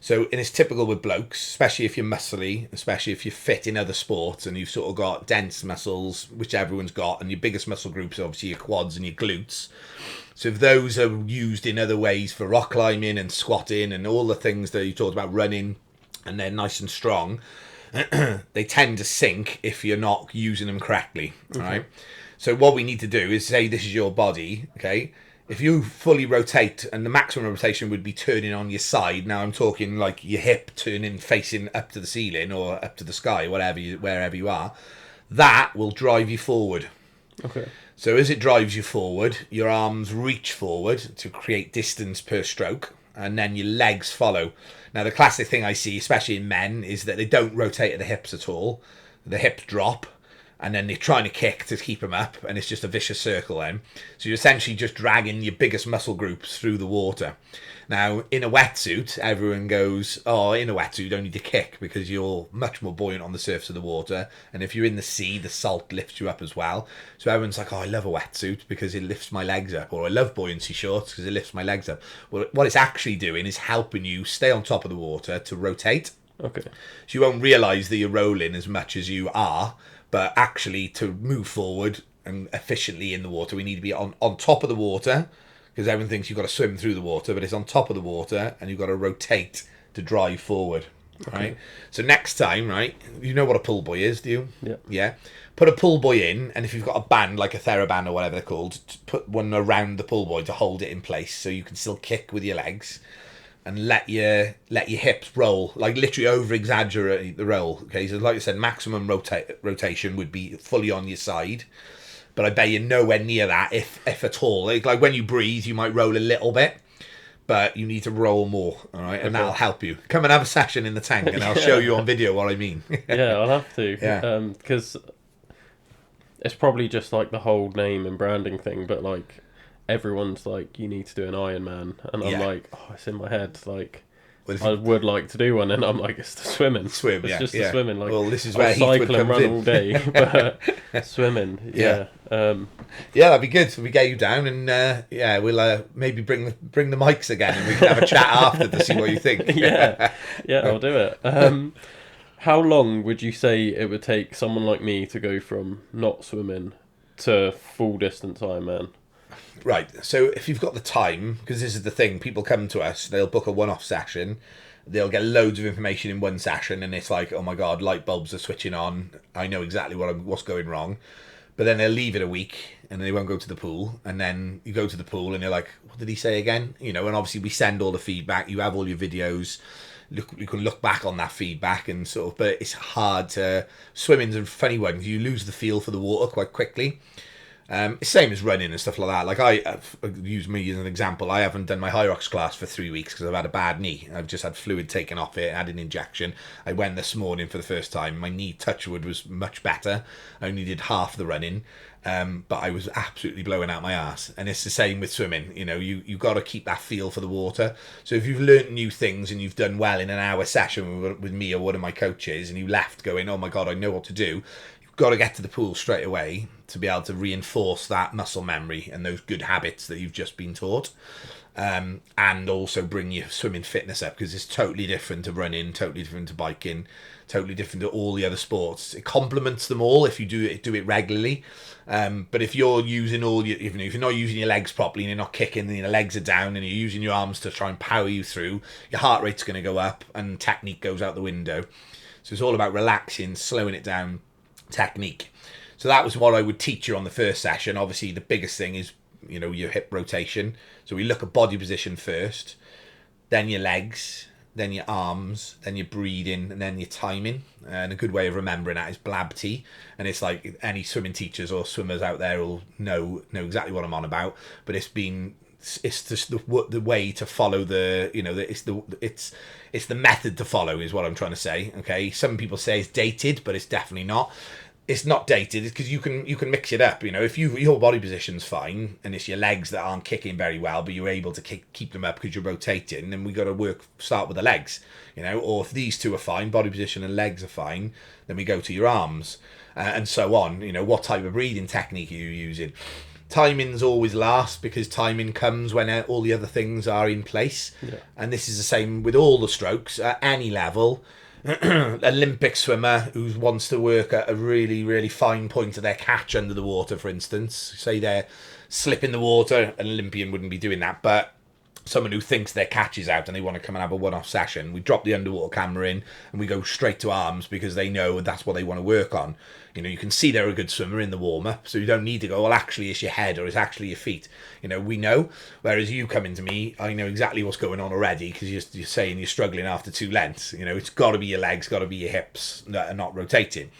So, and it's typical with blokes, especially if you're muscly, especially if you're fit in other sports and you've sort of got dense muscles, which everyone's got, and your biggest muscle groups are obviously your quads and your glutes. So if those are used in other ways for rock climbing and squatting and all the things that you talked about, running, and they're nice and strong, they tend to sink if you're not using them correctly, right? So what we need to do is say this is your body, okay? If you fully rotate, and the maximum rotation would be turning on your side. Now I'm talking your hip turning, facing up to the ceiling or up to the sky, wherever you are. That will drive you forward. Okay. So as it drives you forward, your arms reach forward to create distance per stroke, and then your legs follow. Now the classic thing I see, especially in men, is that they don't rotate at the hips at all. The hips drop, and then they're trying to kick to keep them up, and it's just a vicious circle then. So you're essentially just dragging your biggest muscle groups through the water. Now, in a wetsuit, everyone goes, "Oh, in a wetsuit, you don't need to kick because you're much more buoyant on the surface of the water. And if you're in the sea, the salt lifts you up as well." So everyone's like, "Oh, I love a wetsuit because it lifts my legs up." Or, "I love buoyancy shorts because it lifts my legs up." Well, what it's actually doing is helping you stay on top of the water to rotate. Okay. So you won't realise that you're rolling as much as you are, but actually to move forward and efficiently in the water, we need to be on top of the water, because everyone thinks you've got to swim through the water, but it's on top of the water and you've got to rotate to drive forward, right? So next time, right, you know what a pull buoy is, do you? Yeah. Yeah. Put a pull buoy in, and if you've got a band, like a TheraBand or whatever they're called, put one around the pull buoy to hold it in place so you can still kick with your legs. and let your hips roll, like literally over exaggerate the roll. Okay, so like I said, maximum rotation would be fully on your side, but I bet you're nowhere near that, if at all. Like when you breathe, you might roll a little bit, but you need to roll more. All right, and that'll help you. Come and have a session in the tank, and I'll show you on video what I mean. Yeah, I'll have to. Yeah. Because it's probably just like the whole name and branding thing, but like everyone's like, you need to do an Ironman, and I'm Yeah. like, oh, it's in my head. Like, Well, if I you would like to do one, and I'm like, it's the swimming. swim, It's yeah, just yeah. the swimming. Like, Well, this is I'll where Heathwood cycle and comes run in. all day, but swimming, Yeah. Yeah, that'd be good. So we get you down, and we'll maybe bring the mics again, and we can have a chat after to see what you think. yeah, I'll do it. How long would you say it would take someone like me to go from not swimming to full distance Ironman? Right. So if you've got the time, because this is the thing, people come to us, they'll book a one-off session, they'll get loads of information in one session, and it's like, oh my god, light bulbs are switching on. I know exactly what's going wrong. But then they'll leave it a week, and they won't go to the pool. And then you go to the pool, and you're like, what did he say again? You know, and obviously we send all the feedback. You have all your videos. You can look back on that feedback and sort of, but it's hard to. Swimming's a funny one. You lose the feel for the water quite quickly. It's same as running and stuff like that. Like I've used me as an example. I haven't done my high rocks class for 3 weeks because I've had a bad knee. I've just had fluid taken off it, had an injection. I went this morning for the first time. My knee, touchwood, was much better. I only did half the running, but I was absolutely blowing out my ass. And it's the same with swimming. You know, you got to keep that feel for the water. So if you've learnt new things and you've done well in an hour session with me or one of my coaches, and you left going, oh my god, I know what to do. Got to get to the pool straight away to be able to reinforce that muscle memory and those good habits that you've just been taught, and also bring your swimming fitness up, because it's totally different to running, totally different to biking, totally different to all the other sports. It complements them all if you do it regularly, but if you're using if you're not using your legs properly and you're not kicking and your legs are down and you're using your arms to try and power you through, your heart rate's going to go up and technique goes out the window. So it's all about relaxing, slowing it down, technique. So that was what I would teach you on the first session. Obviously the biggest thing is, you know, your hip rotation. So we look at body position first, then your legs, then your arms, then your breathing, and then your timing. And a good way of remembering that is blab T. And it's like any swimming teachers or swimmers out there will know exactly what I'm on about. But it's just the way to follow the, you know, it's the method to follow is what I'm trying to say. Okay, some people say it's dated, but it's definitely not. It's not dated because you can mix it up. You know, if your body position's fine and it's your legs that aren't kicking very well, but you're able to keep them up because you're rotating, then we got to start with the legs. You know, or if these two are fine, body position and legs are fine, then we go to your arms, and so on. You know, what type of breathing technique are you using? Timing's always last because timing comes when all the other things are in place. Yeah. And this is the same with all the strokes at any level. Olympic swimmer who wants to work at a really, really fine point of their catch under the water, for instance. Say they're slipping the water, an Olympian wouldn't be doing that, but someone who thinks their catch is out and they want to come and have a one-off session, we drop the underwater camera in and we go straight to arms because they know that's what they want to work on. You know, you can see they're a good swimmer in the warm-up, so you don't need to go, well, actually it's your head or it's actually your feet. You know, we know, whereas you come into me, I know exactly what's going on already because you're saying you're struggling after 2 lengths. You know, it's got to be your legs, got to be your hips that are not rotating.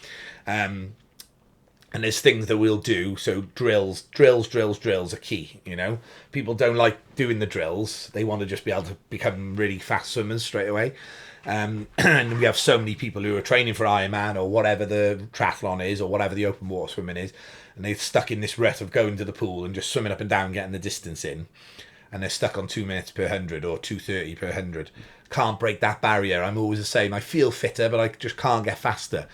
And there's things that we'll do. So drills are key, you know. People don't like doing the drills. They want to just be able to become really fast swimmers straight away. And we have so many people who are training for Ironman or whatever the triathlon is or whatever the open water swimming is. And they're stuck in this rut of going to the pool and just swimming up and down, getting the distance in. And they're stuck on 2 minutes per 100 or 2:30 per 100. Can't break that barrier. I'm always the same. I feel fitter, but I just can't get faster.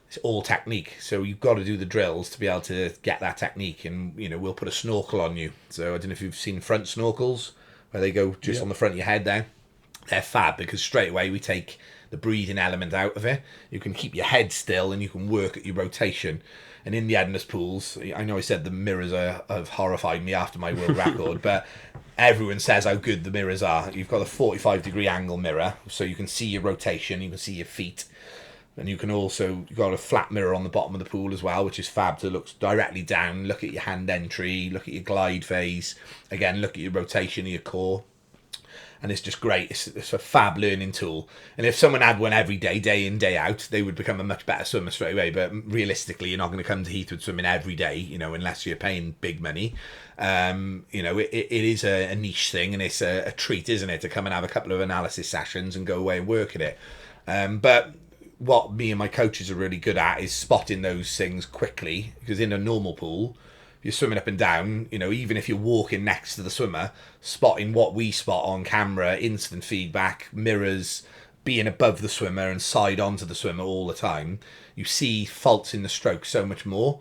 It's all technique, so you've got to do the drills to be able to get that technique. And you know, we'll put a snorkel on you. So I don't know if you've seen front snorkels where they go just on the front of your head there. They're fab because straight away we take the breathing element out of it. You can keep your head still and you can work at your rotation. And in the Edna's pools, I know I said the mirrors have horrified me after my world record, but everyone says how good the mirrors are. You've got a 45-degree angle mirror, so you can see your rotation, you can see your feet. And you can also, you've got a flat mirror on the bottom of the pool as well, which is fab to look directly down, look at your hand entry, look at your glide phase, again, look at your rotation of your core. and it's just great. It's a fab learning tool. And if someone had one every day, day in, day out, they would become a much better swimmer straight away. But realistically, you're not going to come to Heathwood swimming every day, you know, unless you're paying big money. You know, it is a niche thing, and it's a treat, isn't it, to come and have a couple of analysis sessions and go away and work at it. But what me and my coaches are really good at is spotting those things quickly, because in a normal pool, you're swimming up and down, you know, even if you're walking next to the swimmer, spotting what we spot on camera, instant feedback, mirrors, being above the swimmer and side onto the swimmer all the time, you see faults in the stroke so much more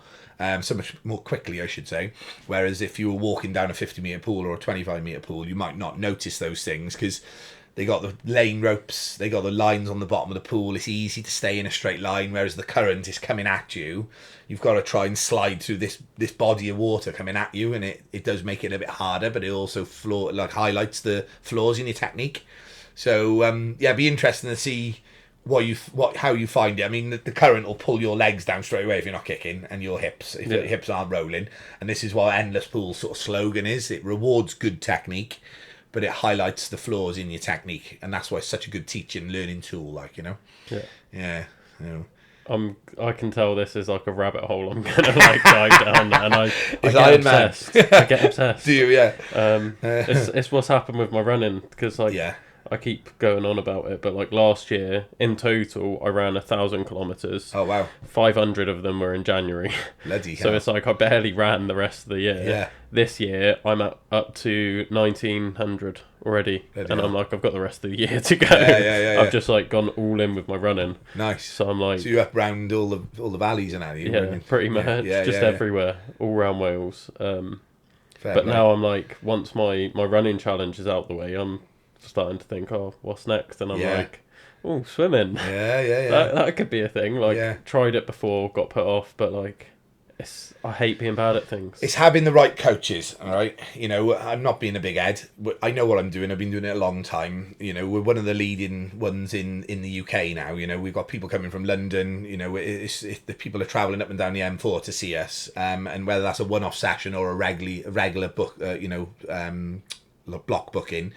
quickly, I should say. Whereas if you were walking down a 50-metre pool or a 25-metre pool, you might not notice those things, because they got the lane ropes, they got the lines on the bottom of the pool. It's easy to stay in a straight line, whereas the current is coming at you. You've got to try and slide through this body of water coming at you, and it does make it a bit harder, but it also highlights the flaws in your technique. So it'd be interesting to see how you find it. I mean, the current will pull your legs down straight away if you're not kicking, and your hips if your hips aren't rolling. And this is what Endless Pool's sort of slogan is: it rewards good technique, but it highlights the flaws in your technique, and that's why it's such a good teaching, learning tool, like, you know. Yeah. You know. I can tell this is like a rabbit hole I'm gonna like dive down, and I get Ironman. obsessed. I get obsessed. Do you? Yeah. It's what's happened with my running, because like I keep going on about it, but like last year in total I ran 1,000 kilometers. Oh wow. 500 of them were in January. Bloody So hell. it's like I barely ran the rest of the year. Yeah. This year I'm up to 1,900 already, Bloody and hell. I'm like, I've got the rest of the year to go. Yeah. I've just like gone all in with my running. Nice. So I'm like, So you're up round all the valleys and that, you yeah, running? pretty much, Yeah, just everywhere, all around Wales. Fair But play. now I'm like, once my running challenge is out the way, I'm starting to think, oh, what's next? And I'm like, oh, swimming. Yeah. That could be a thing. Like, tried it before, got put off, but like, I hate being bad at things. It's having the right coaches, all right? You know, I'm not being a big head. I know what I'm doing. I've been doing it a long time. You know, we're one of the leading ones in the UK now. You know, we've got people coming from London. You know, the people are travelling up and down the M4 to see us. And whether that's a one-off session or a regular book, block booking,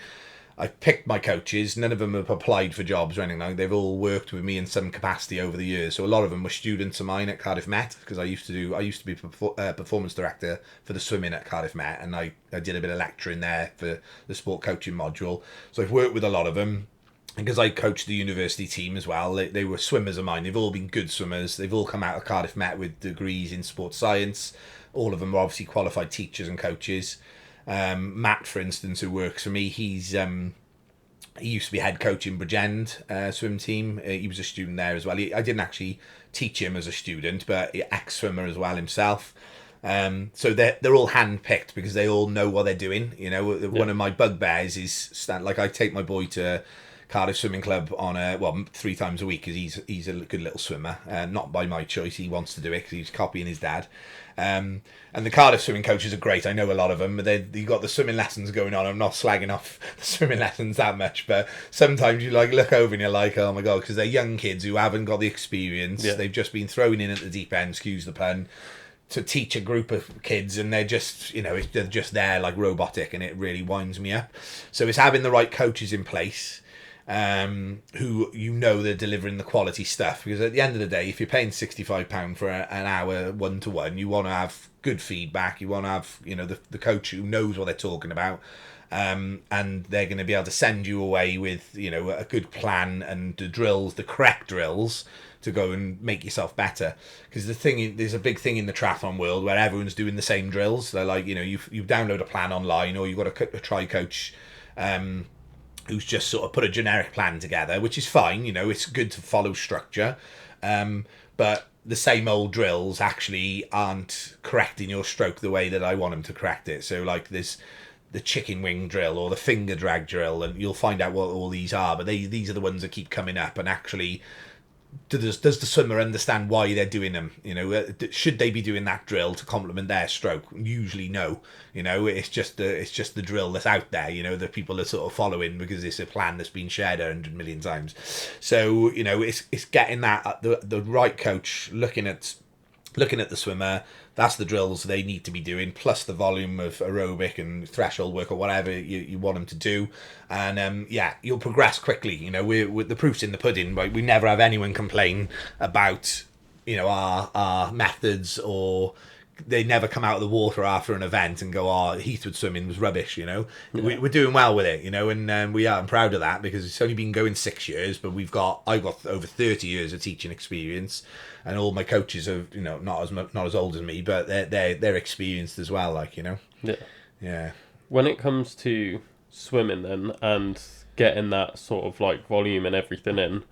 I've picked my coaches. None of them have applied for jobs or anything like that. They've all worked with me in some capacity over the years. So a lot of them were students of mine at Cardiff Met, because I used to be performance director for the swimming at Cardiff Met, and I did a bit of lecturing there for the sport coaching module. So I've worked with a lot of them. And because I coached the university team as well, they were swimmers of mine. They've all been good swimmers. They've all come out of Cardiff Met with degrees in sports science. All of them are obviously qualified teachers and coaches. Matt, for instance, who works for me, he used to be head coach in Bridgend swim team. He was a student there as well. I didn't actually teach him as a student, but ex-swimmer as well himself. So they're all hand-picked because they all know what they're doing. You know, one of my bugbears is like, I take my boy to Cardiff Swimming Club on 3 times a week, because he's a good little swimmer. Not by my choice. He wants to do it because he's copying his dad. And the Cardiff swimming coaches are great. I know a lot of them, but you've got the swimming lessons going on. I'm not slagging off the swimming lessons that much, but sometimes you like look over and you're like, oh my God, because they're young kids who haven't got the experience. Yeah. They've just been thrown in at the deep end, excuse the pun, to teach a group of kids, and they're just, they're just there like robotic, and it really winds me up. So it's having the right coaches in place, who they're delivering the quality stuff, because at the end of the day, if you're paying £65 for an hour 1-to-1, you want to have good feedback. You want to have the coach who knows what they're talking about, and they're going to be able to send you away with a good plan and the correct drills to go and make yourself better. Because there's a big thing in the triathlon world where everyone's doing the same drills. They're like, you download a plan online, or you've got a tri coach who's just sort of put a generic plan together, which is fine. It's good to follow structure, but the same old drills actually aren't correcting your stroke the way that I want them to correct it. So like there's the chicken wing drill or the finger drag drill, and you'll find out what all these are, but these are the ones that keep coming up. And actually, does the swimmer understand why they're doing them? Should they be doing that drill to complement their stroke? Usually no. It's just the drill that's out there, that people are sort of following because it's a plan that's been shared 100 million times. So it's getting that the right coach, looking at looking at the swimmer, that's the drills they need to be doing, plus the volume of aerobic and threshold work or whatever you want them to do. And you'll progress quickly. You know, we're the proof's in the pudding. Right? We never have anyone complain about, you know, our methods, or they never come out of the water after an event and go, "Oh, Heathwood swimming was rubbish." You know, we're doing well with it. You know, and I'm proud of that, because it's only been going 6 years, but I've got over 30 years of teaching experience, and all my coaches are, you know, not as old as me, but they're experienced as well. Like, you know, yeah. When it comes to swimming, then, and getting that sort of like volume and everything in,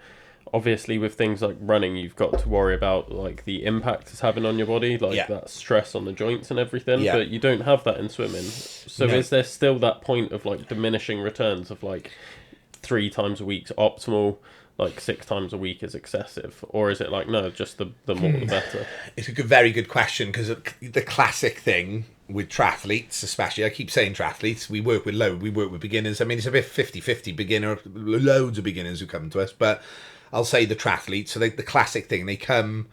obviously with things like running, you've got to worry about like the impact it's having on your body, like that stress on the joints and everything, but you don't have that in swimming. So is there still that point of like diminishing returns of like 3 times a week's optimal, like 6 times a week is excessive, or is it like, no, just the more the better? It's a very good question, because the classic thing with triathletes, especially, I keep saying triathletes, we work with beginners. I mean, it's a bit 50-50 beginner, loads of beginners who come to us, but I'll say the triathletes. So the classic thing, they come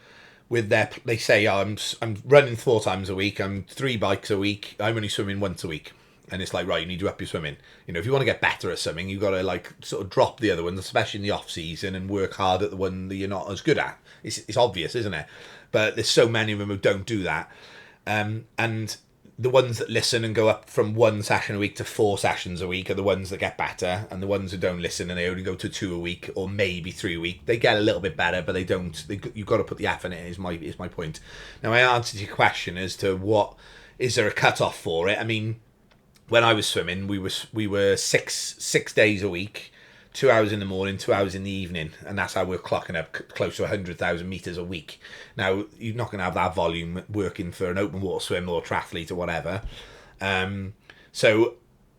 with they say, oh, I'm running 4 times a week, I'm 3 bikes a week, I'm only swimming once a week. And it's like, right, you need to up your swimming. You know, if you want to get better at swimming, you've got to like sort of drop the other ones, especially in the off season, and work hard at the one that you're not as good at. It's obvious, isn't it? But there's so many of them who don't do that. And the ones that listen and go up from 1 session a week to 4 sessions a week are the ones that get better, and the ones who don't listen and they only go to 2 a week or maybe 3 a week, they get a little bit better, but they don't. You've got to put the effort in. Is my point. Now, my answer to your question as to what is there a cut-off for it? I mean, when I was swimming, we were six days a week, 2 hours in the morning, 2 hours in the evening, and that's how we're clocking up close to 100,000 meters a week. Now, you're not going to have that volume working for an open water swim or triathlete or whatever. So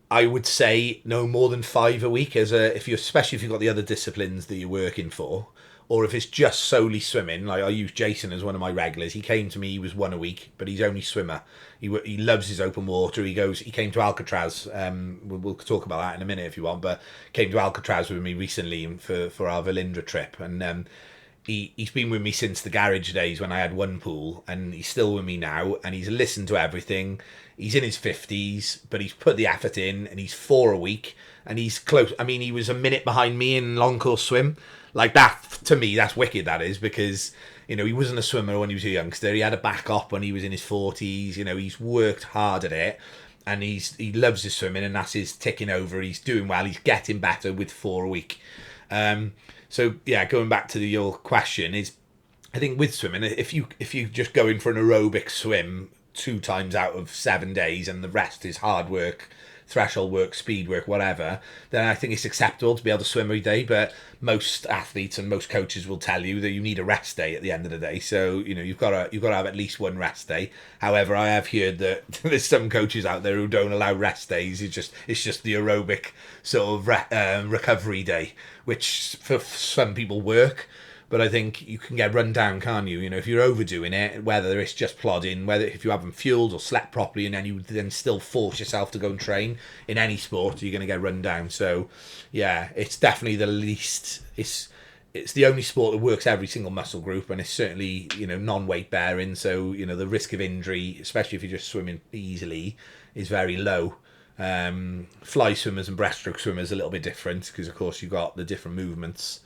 I would say no more than 5 a week, especially if you've got the other disciplines that you're working for. Or if it's just solely swimming, like I use Jason as one of my regulars. He came to me, he was 1 a week, but he's only swimmer. He loves his open water. He came to Alcatraz. We'll talk about that in a minute if you want, but came to Alcatraz with me recently for our Velindre trip. And he's been with me since the garage days when I had 1 pool, and he's still with me now, and he's listened to everything. He's in his 50s, but he's put the effort in, and he's 4 a week, and he's close. I mean, he was a minute behind me in long course swim. Like that, to me, that's wicked, that is, because, you know, he wasn't a swimmer when he was a youngster. He had a back up when he was in his 40s. You know, he's worked hard at it, and he loves his swimming, and that's his ticking over. He's doing well. He's getting better with 4 a week. So, yeah, going back to your question, is I think with swimming, if you just go in for an aerobic swim 2 times out of 7 days and the rest is hard work, threshold work, speed work, whatever, then I think it's acceptable to be able to swim every day. But most athletes and most coaches will tell you that you need a rest day at the end of the day. So, you know, you've got to have at least 1 rest day. However, I have heard that there's some coaches out there who don't allow rest days. It's just the aerobic sort of recovery day, which for some people work. But I think you can get run down, can't you? You know, if you're overdoing it, whether it's just plodding, whether if you haven't fueled or slept properly, and then you then still force yourself to go and train in any sport, you're going to get run down. So, yeah, it's definitely the least. It's the only sport that works every single muscle group, and it's certainly, you know, non-weight bearing. So, you know, the risk of injury, especially if you're just swimming easily, is very low. Fly swimmers and breaststroke swimmers are a little bit different, because of course you've got the different movements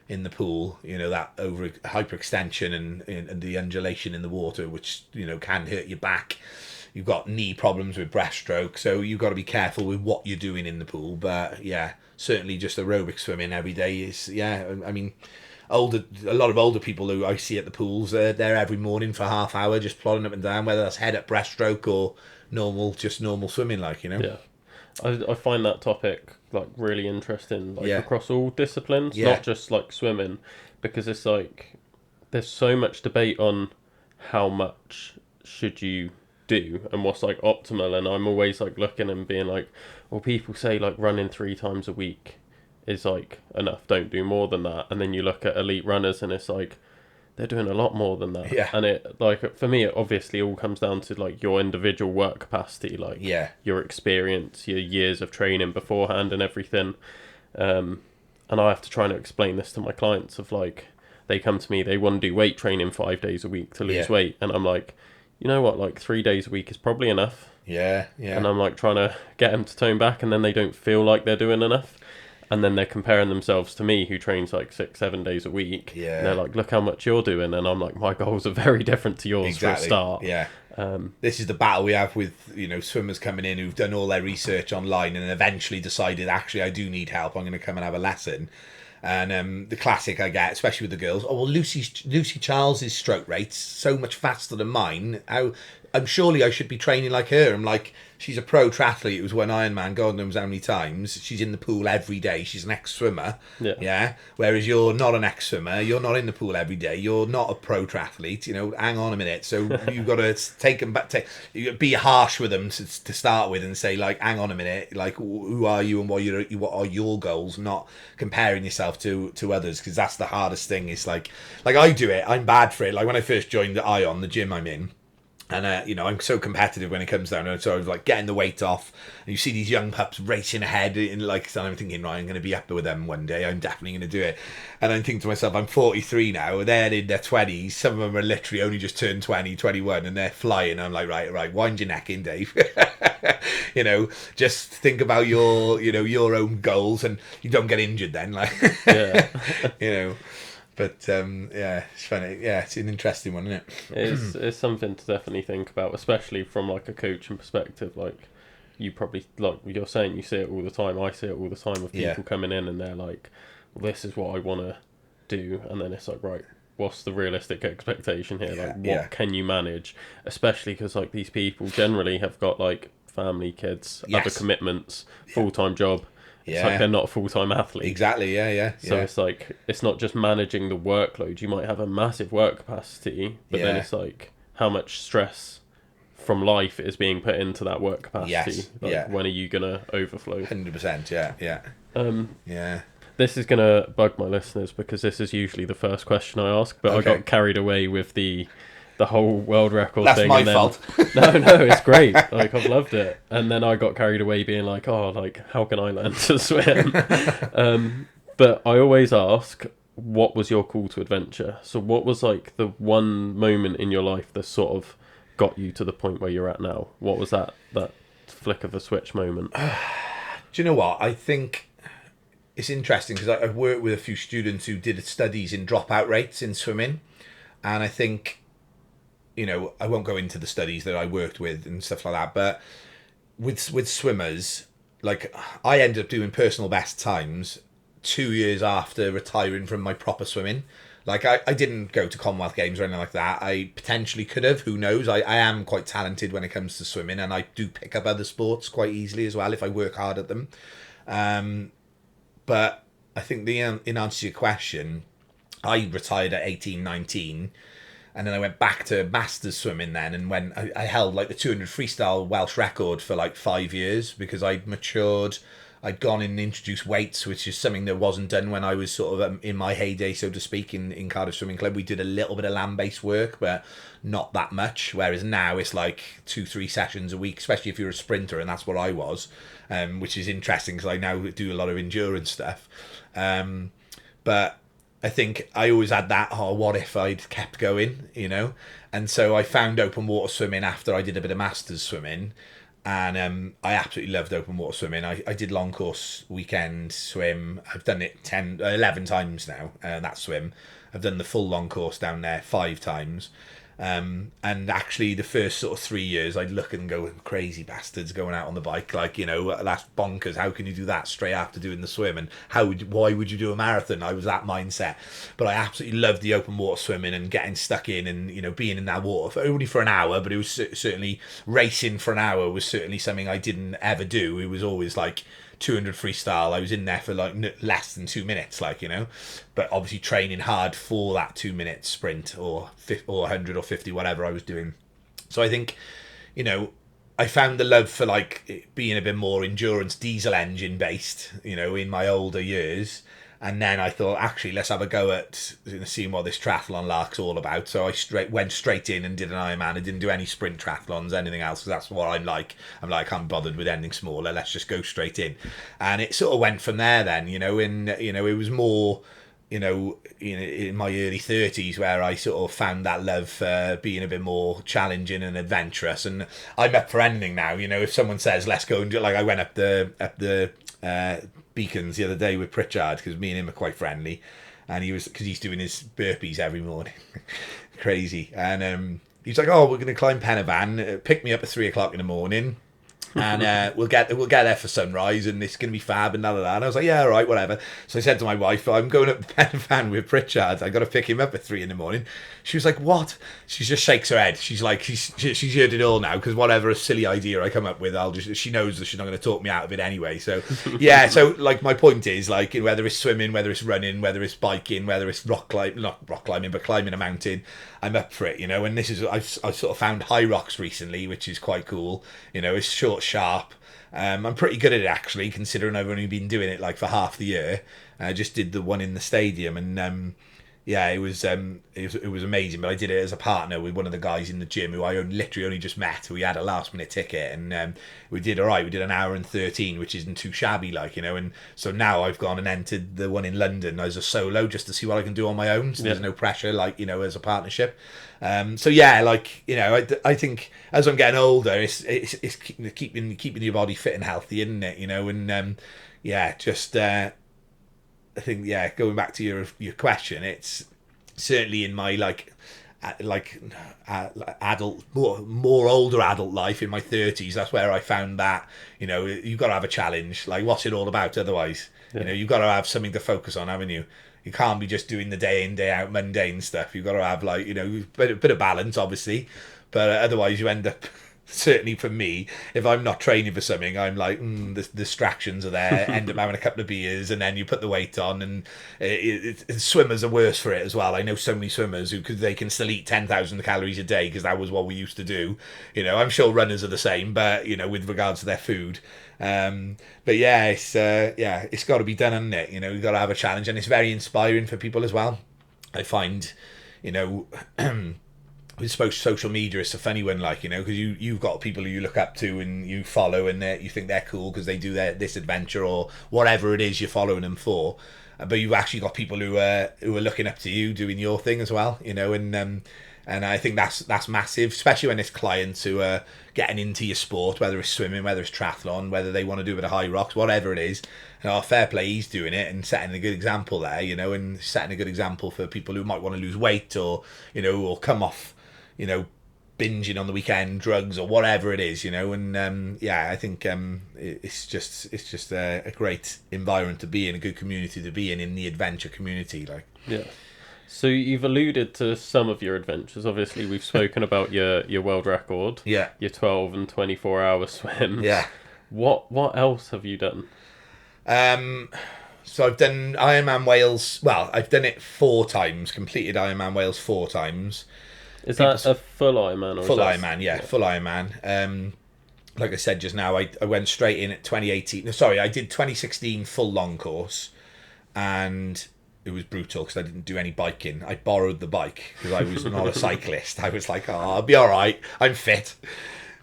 in the pool, you know, that over hyperextension and the undulation in the water, which, you know, can hurt your back. You've got knee problems with breaststroke, so you've got to be careful with what you're doing in the pool. But yeah, certainly just aerobic swimming every day is, yeah, I mean, a lot of older people who I see at the pools, they're every morning for half hour just plodding up and down, whether that's head up breaststroke or normal swimming, like, you know. Yeah, I find that topic like really interesting, like across all disciplines, not just like swimming, because it's like there's so much debate on how much should you do and what's like optimal, and I'm always like looking and being like, well, people say like running 3 times a week is like enough, don't do more than that. And then you look at elite runners and it's like they're doing a lot more than that. Yeah. And it, like, for me, it obviously all comes down to like your individual work capacity, like your experience, your years of training beforehand and everything. And I have to try and explain this to my clients of like, they come to me, they want to do weight training 5 days a week to lose weight, and I'm like, you know what, like 3 days a week is probably enough. Yeah, yeah. And I'm like trying to get them to tone back, and then they don't feel like they're doing enough. And then they're comparing themselves to me, who trains like 6-7 days a week. Yeah. And they're like, look how much you're doing. And I'm like, my goals are very different to yours for a start. Yeah. This is the battle we have with, swimmers coming in who've done all their research online and eventually decided, actually, I do need help. I'm going to come and have a lesson. And the classic I get, especially with the girls, oh, well, Lucy Charles's stroke rate's so much faster than mine. I'm surely I should be training like her. I'm like, she's a pro triathlete who's won Ironman, God knows how many times. She's in the pool every day. She's an ex-swimmer. Yeah. Whereas you're not an ex-swimmer. You're not in the pool every day. You're not a pro triathlete. Hang on a minute. So you've got to take them back. Be harsh with them to start with and say, like, hang on a minute. Like, who are you and what are your goals? Not comparing yourself to others, because that's the hardest thing. It's like I do it. I'm bad for it. Like when I first joined the Ion, the gym I'm in, and I'm so competitive when it comes down to it. So I was like getting the weight off, and you see these young pups racing ahead, and so I'm thinking, right, I'm going to be up with them one day. I'm definitely going to do it. And I'm thinking to myself, I'm 43 now. They're in their 20s. Some of them are literally only just turned 20, 21, and they're flying. I'm like, right, wind your neck in, Dave. Just think about your own goals, and you don't get injured then. Like, But it's funny. Yeah, it's an interesting one, isn't it? It's something to definitely think about, especially from like a coaching perspective. Like you probably, like you're saying, you see it all the time. I see it all the time with people coming in and they're like, well, "This is what I want to do," and then it's like, right, what's the realistic expectation here? Like, what can you manage? Especially because like these people generally have got like family, kids, other commitments, full-time job. It's like they're not a full-time athlete. Exactly, yeah. So it's like, it's not just managing the workload. You might have a massive work capacity, but then it's like how much stress from life is being put into that work capacity. When are you going to overflow? 100%, yeah. This is going to bug my listeners because this is usually the first question I ask, but I got carried away with the whole world record thing. That's my fault. No, it's great. Like, I've loved it. And then I got carried away being like, oh, like, how can I learn to swim? But I always ask, what was your call to adventure? So what was like the one moment in your life that sort of got you to the point where you're at now? What was that flick of a switch moment? Do you know what? I think it's interesting because I've worked with a few students who did studies in dropout rates in swimming. And I think, I won't go into the studies that I worked with and stuff like that, but with swimmers, like I ended up doing personal best times 2 years after retiring from my proper swimming. Like I didn't go to Commonwealth Games or anything like that. I potentially could have, who knows? I am quite talented when it comes to swimming, and I do pick up other sports quite easily as well if I work hard at them. But I think in answer to your question, I retired at 18, 19. And then I went back to masters swimming then, and when I held like the 200 freestyle Welsh record for like 5 years because I'd matured. I'd gone in and introduced weights, which is something that wasn't done when I was sort of in my heyday, so to speak, in Cardiff Swimming Club. We did a little bit of land-based work, but not that much. Whereas now it's like 2-3 sessions a week, especially if you're a sprinter, and that's what I was, which is interesting because I now do a lot of endurance stuff. But I think I always had that, what if I'd kept going, And so I found open water swimming after I did a bit of masters swimming. And I absolutely loved open water swimming. I did long course weekend swim. I've done it 11 times now, that swim. I've done the full long course down there 5 times. And actually the first sort of 3 years I'd look and go, crazy bastards going out on the bike, like, that's bonkers. How can you do that straight after doing the swim? And why would you do a marathon? I was that mindset. But I absolutely loved the open water swimming and getting stuck in and being in that water only for an hour. But it was certainly, racing for an hour was certainly something I didn't ever do. It was always like 200 freestyle. I was in there for like less than 2 minutes, but obviously training hard for that 2 minute sprint or 100 or 50, whatever I was doing. So I think, I found the love for like being a bit more endurance diesel engine based, in my older years. And then I thought, actually, let's have a go at seeing what this triathlon lark's all about. So I went straight in and did an Ironman. I didn't do any sprint triathlons, anything else, because that's what I'm like. I'm like, I can't be bothered with anything smaller. Let's just go straight in. And it sort of went from there then, and, it was more in my early 30s, where I sort of found that love for being a bit more challenging and adventurous. And I'm up for anything now. If someone says let's go and do, like, I went up the Beacons the other day with Pritchard, because me and him are quite friendly, and because he's doing his burpees every morning. Crazy. And he's like, oh, we're going to climb Penavan, pick me up at 3 o'clock in the morning, and we'll get there for sunrise, and it's going to be fab, and And I was like, yeah, all right, whatever. So I said to my wife, I'm going up the Penavan with Pritchard. I got to pick him up at 3 in the morning. She was like, what? She just shakes her head. She's like, she's heard it all now, because whatever silly idea I come up with, she knows that she's not going to talk me out of it anyway. So yeah, so like my point is, like, whether it's swimming, whether it's running, whether it's biking, whether it's not rock climbing, but climbing a mountain, I'm up for it, And this is, I've sort of found high rocks recently, which is quite cool. It's short, sharp. I'm pretty good at it, actually, considering I've only been doing it like for half the year. I just did the one in the stadium, and yeah, it was amazing. But I did it as a partner with one of the guys in the gym who I literally only just met. We had a last minute ticket, and we did all right. We did an hour and 13, which isn't too shabby, like, And so now I've gone and entered the one in London as a solo, just to see what I can do on my own. So there's no pressure, like, as a partnership. So yeah, like, I think as I'm getting older, it's keeping your body fit and healthy, isn't it? And yeah, just. I think, yeah, going back to your question, it's certainly in my adult, more older adult life, in my 30s. That's where I found that you've got to have a challenge. Like, what's it all about otherwise? Yeah. You've got to have something to focus on, haven't you? You can't be just doing the day in, day out mundane stuff. You've got to have, like, a bit of balance, obviously, but otherwise you end up. Certainly for me, if I'm not training for something, I'm like, the distractions are there, end up having a couple of beers, and then you put the weight on, and swimmers are worse for it as well. I know so many swimmers they can still eat 10,000 calories a day, because that was what we used to do. I'm sure runners are the same, but, with regards to their food. But yeah, it's got to be done, hasn't it? You've got to have a challenge, and it's very inspiring for people as well. I find, with social media, it's a funny one, like, because you've got people who you look up to and you follow, and you think they're cool because they do this adventure or whatever it is you're following them for, but you've actually got people who are looking up to you doing your thing as well, and I think that's massive, especially when it's clients who are getting into your sport, whether it's swimming, whether it's triathlon, whether they want to do a bit of high rocks, whatever it is. Fair play, he's doing it and setting a good example there, and setting a good example for people who might want to lose weight or come off binging on the weekend, drugs or whatever it is, and yeah, I think it's just a great environment to be in, a good community to be in the adventure community, like. Yeah. So you've alluded to some of your adventures. Obviously, we've spoken about your world record, yeah, your 12 and 24-hour swims. Yeah. What else have you done? So I've done Ironman Wales. Well, I've done it 4 times. Completed Ironman Wales 4 times. Is that a full Ironman? Full Ironman, yeah, full Ironman. Like I said just now, I went straight in at 2018. Sorry, I did 2016 full long course, and it was brutal because I didn't do any biking. I borrowed the bike because I was not a cyclist. I was like, oh, I'll be all right. I'm fit.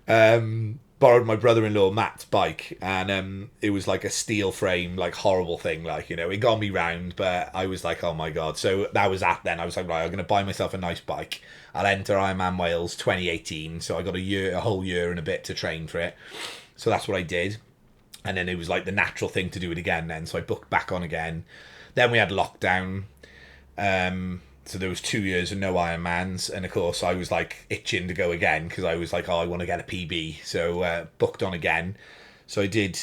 Borrowed my brother-in-law Matt's bike, and it was like a steel frame, like horrible thing, like, it got me round, but I was like, oh my god. So that was that then. I was like, right, I'm going to buy myself a nice bike. I'll enter Ironman Wales 2018, so I got a whole year and a bit to train for it. So that's what I did, and then it was like the natural thing to do it again then, so I booked back on again. Then we had lockdown, so there was 2 years of no Ironmans, and of course I was like itching to go again because I was like, oh, I want to get a PB, so booked on again. So I did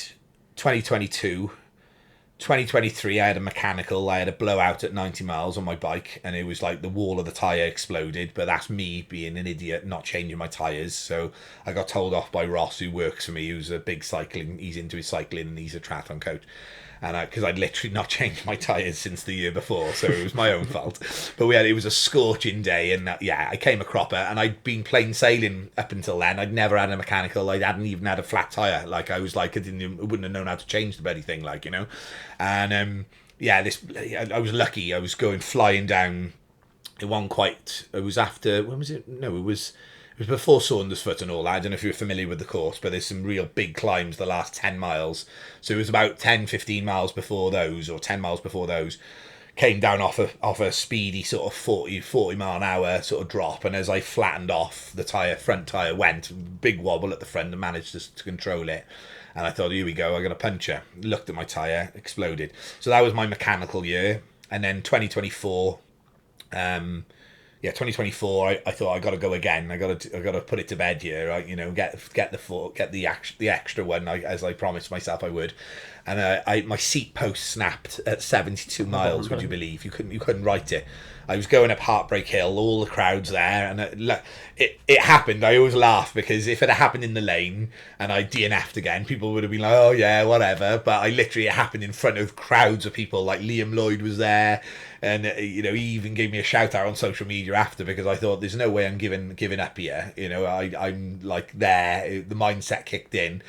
2022, 2023 I had a mechanical. I had a blowout at 90 miles on my bike, and it was like the wall of the tyre exploded, but that's me being an idiot, not changing my tyres. So I got told off by Ross, who works for me, who's a big cycling, he's into his cycling and he's a triathlon coach. And because I'd literally not changed my tyres since the year before, so it was my own fault. But it was a scorching day, and yeah, I came a cropper, and I'd been plain sailing up until then. I'd never had a mechanical. I hadn't even had a flat tyre. Like, I was like, I wouldn't have known how to change the bloody thing, like, And yeah, I was lucky. I was going flying down. It wasn't quite. It was after. When was it? No, it was before Saundersfoot and all that. I don't know if you're familiar with the course, but there's some real big climbs the last 10 miles. So it was about 10, 15 miles before those, or 10 miles before those. came down off a speedy sort of 40 mile an hour sort of drop, and as I flattened off, the front tyre went, big wobble at the front, and managed to control it. And I thought, here we go, I'm going to puncture. Looked at my tyre, exploded. So that was my mechanical year. And then 2024, 2024. I thought I got to go again. I got to put it to bed here. Right, get the extra one as I promised myself I would. And my seat post snapped at 72 miles. Would you believe? You couldn't write it. I was going up Heartbreak Hill, all the crowds there, and it happened. I always laugh because if it had happened in the lane and I DNF'd again, people would have been like, oh yeah, whatever. But it happened in front of crowds of people. Like Liam Lloyd was there, and he even gave me a shout out on social media after, because I thought there's no way I'm giving up here. I'm like there. The mindset kicked in.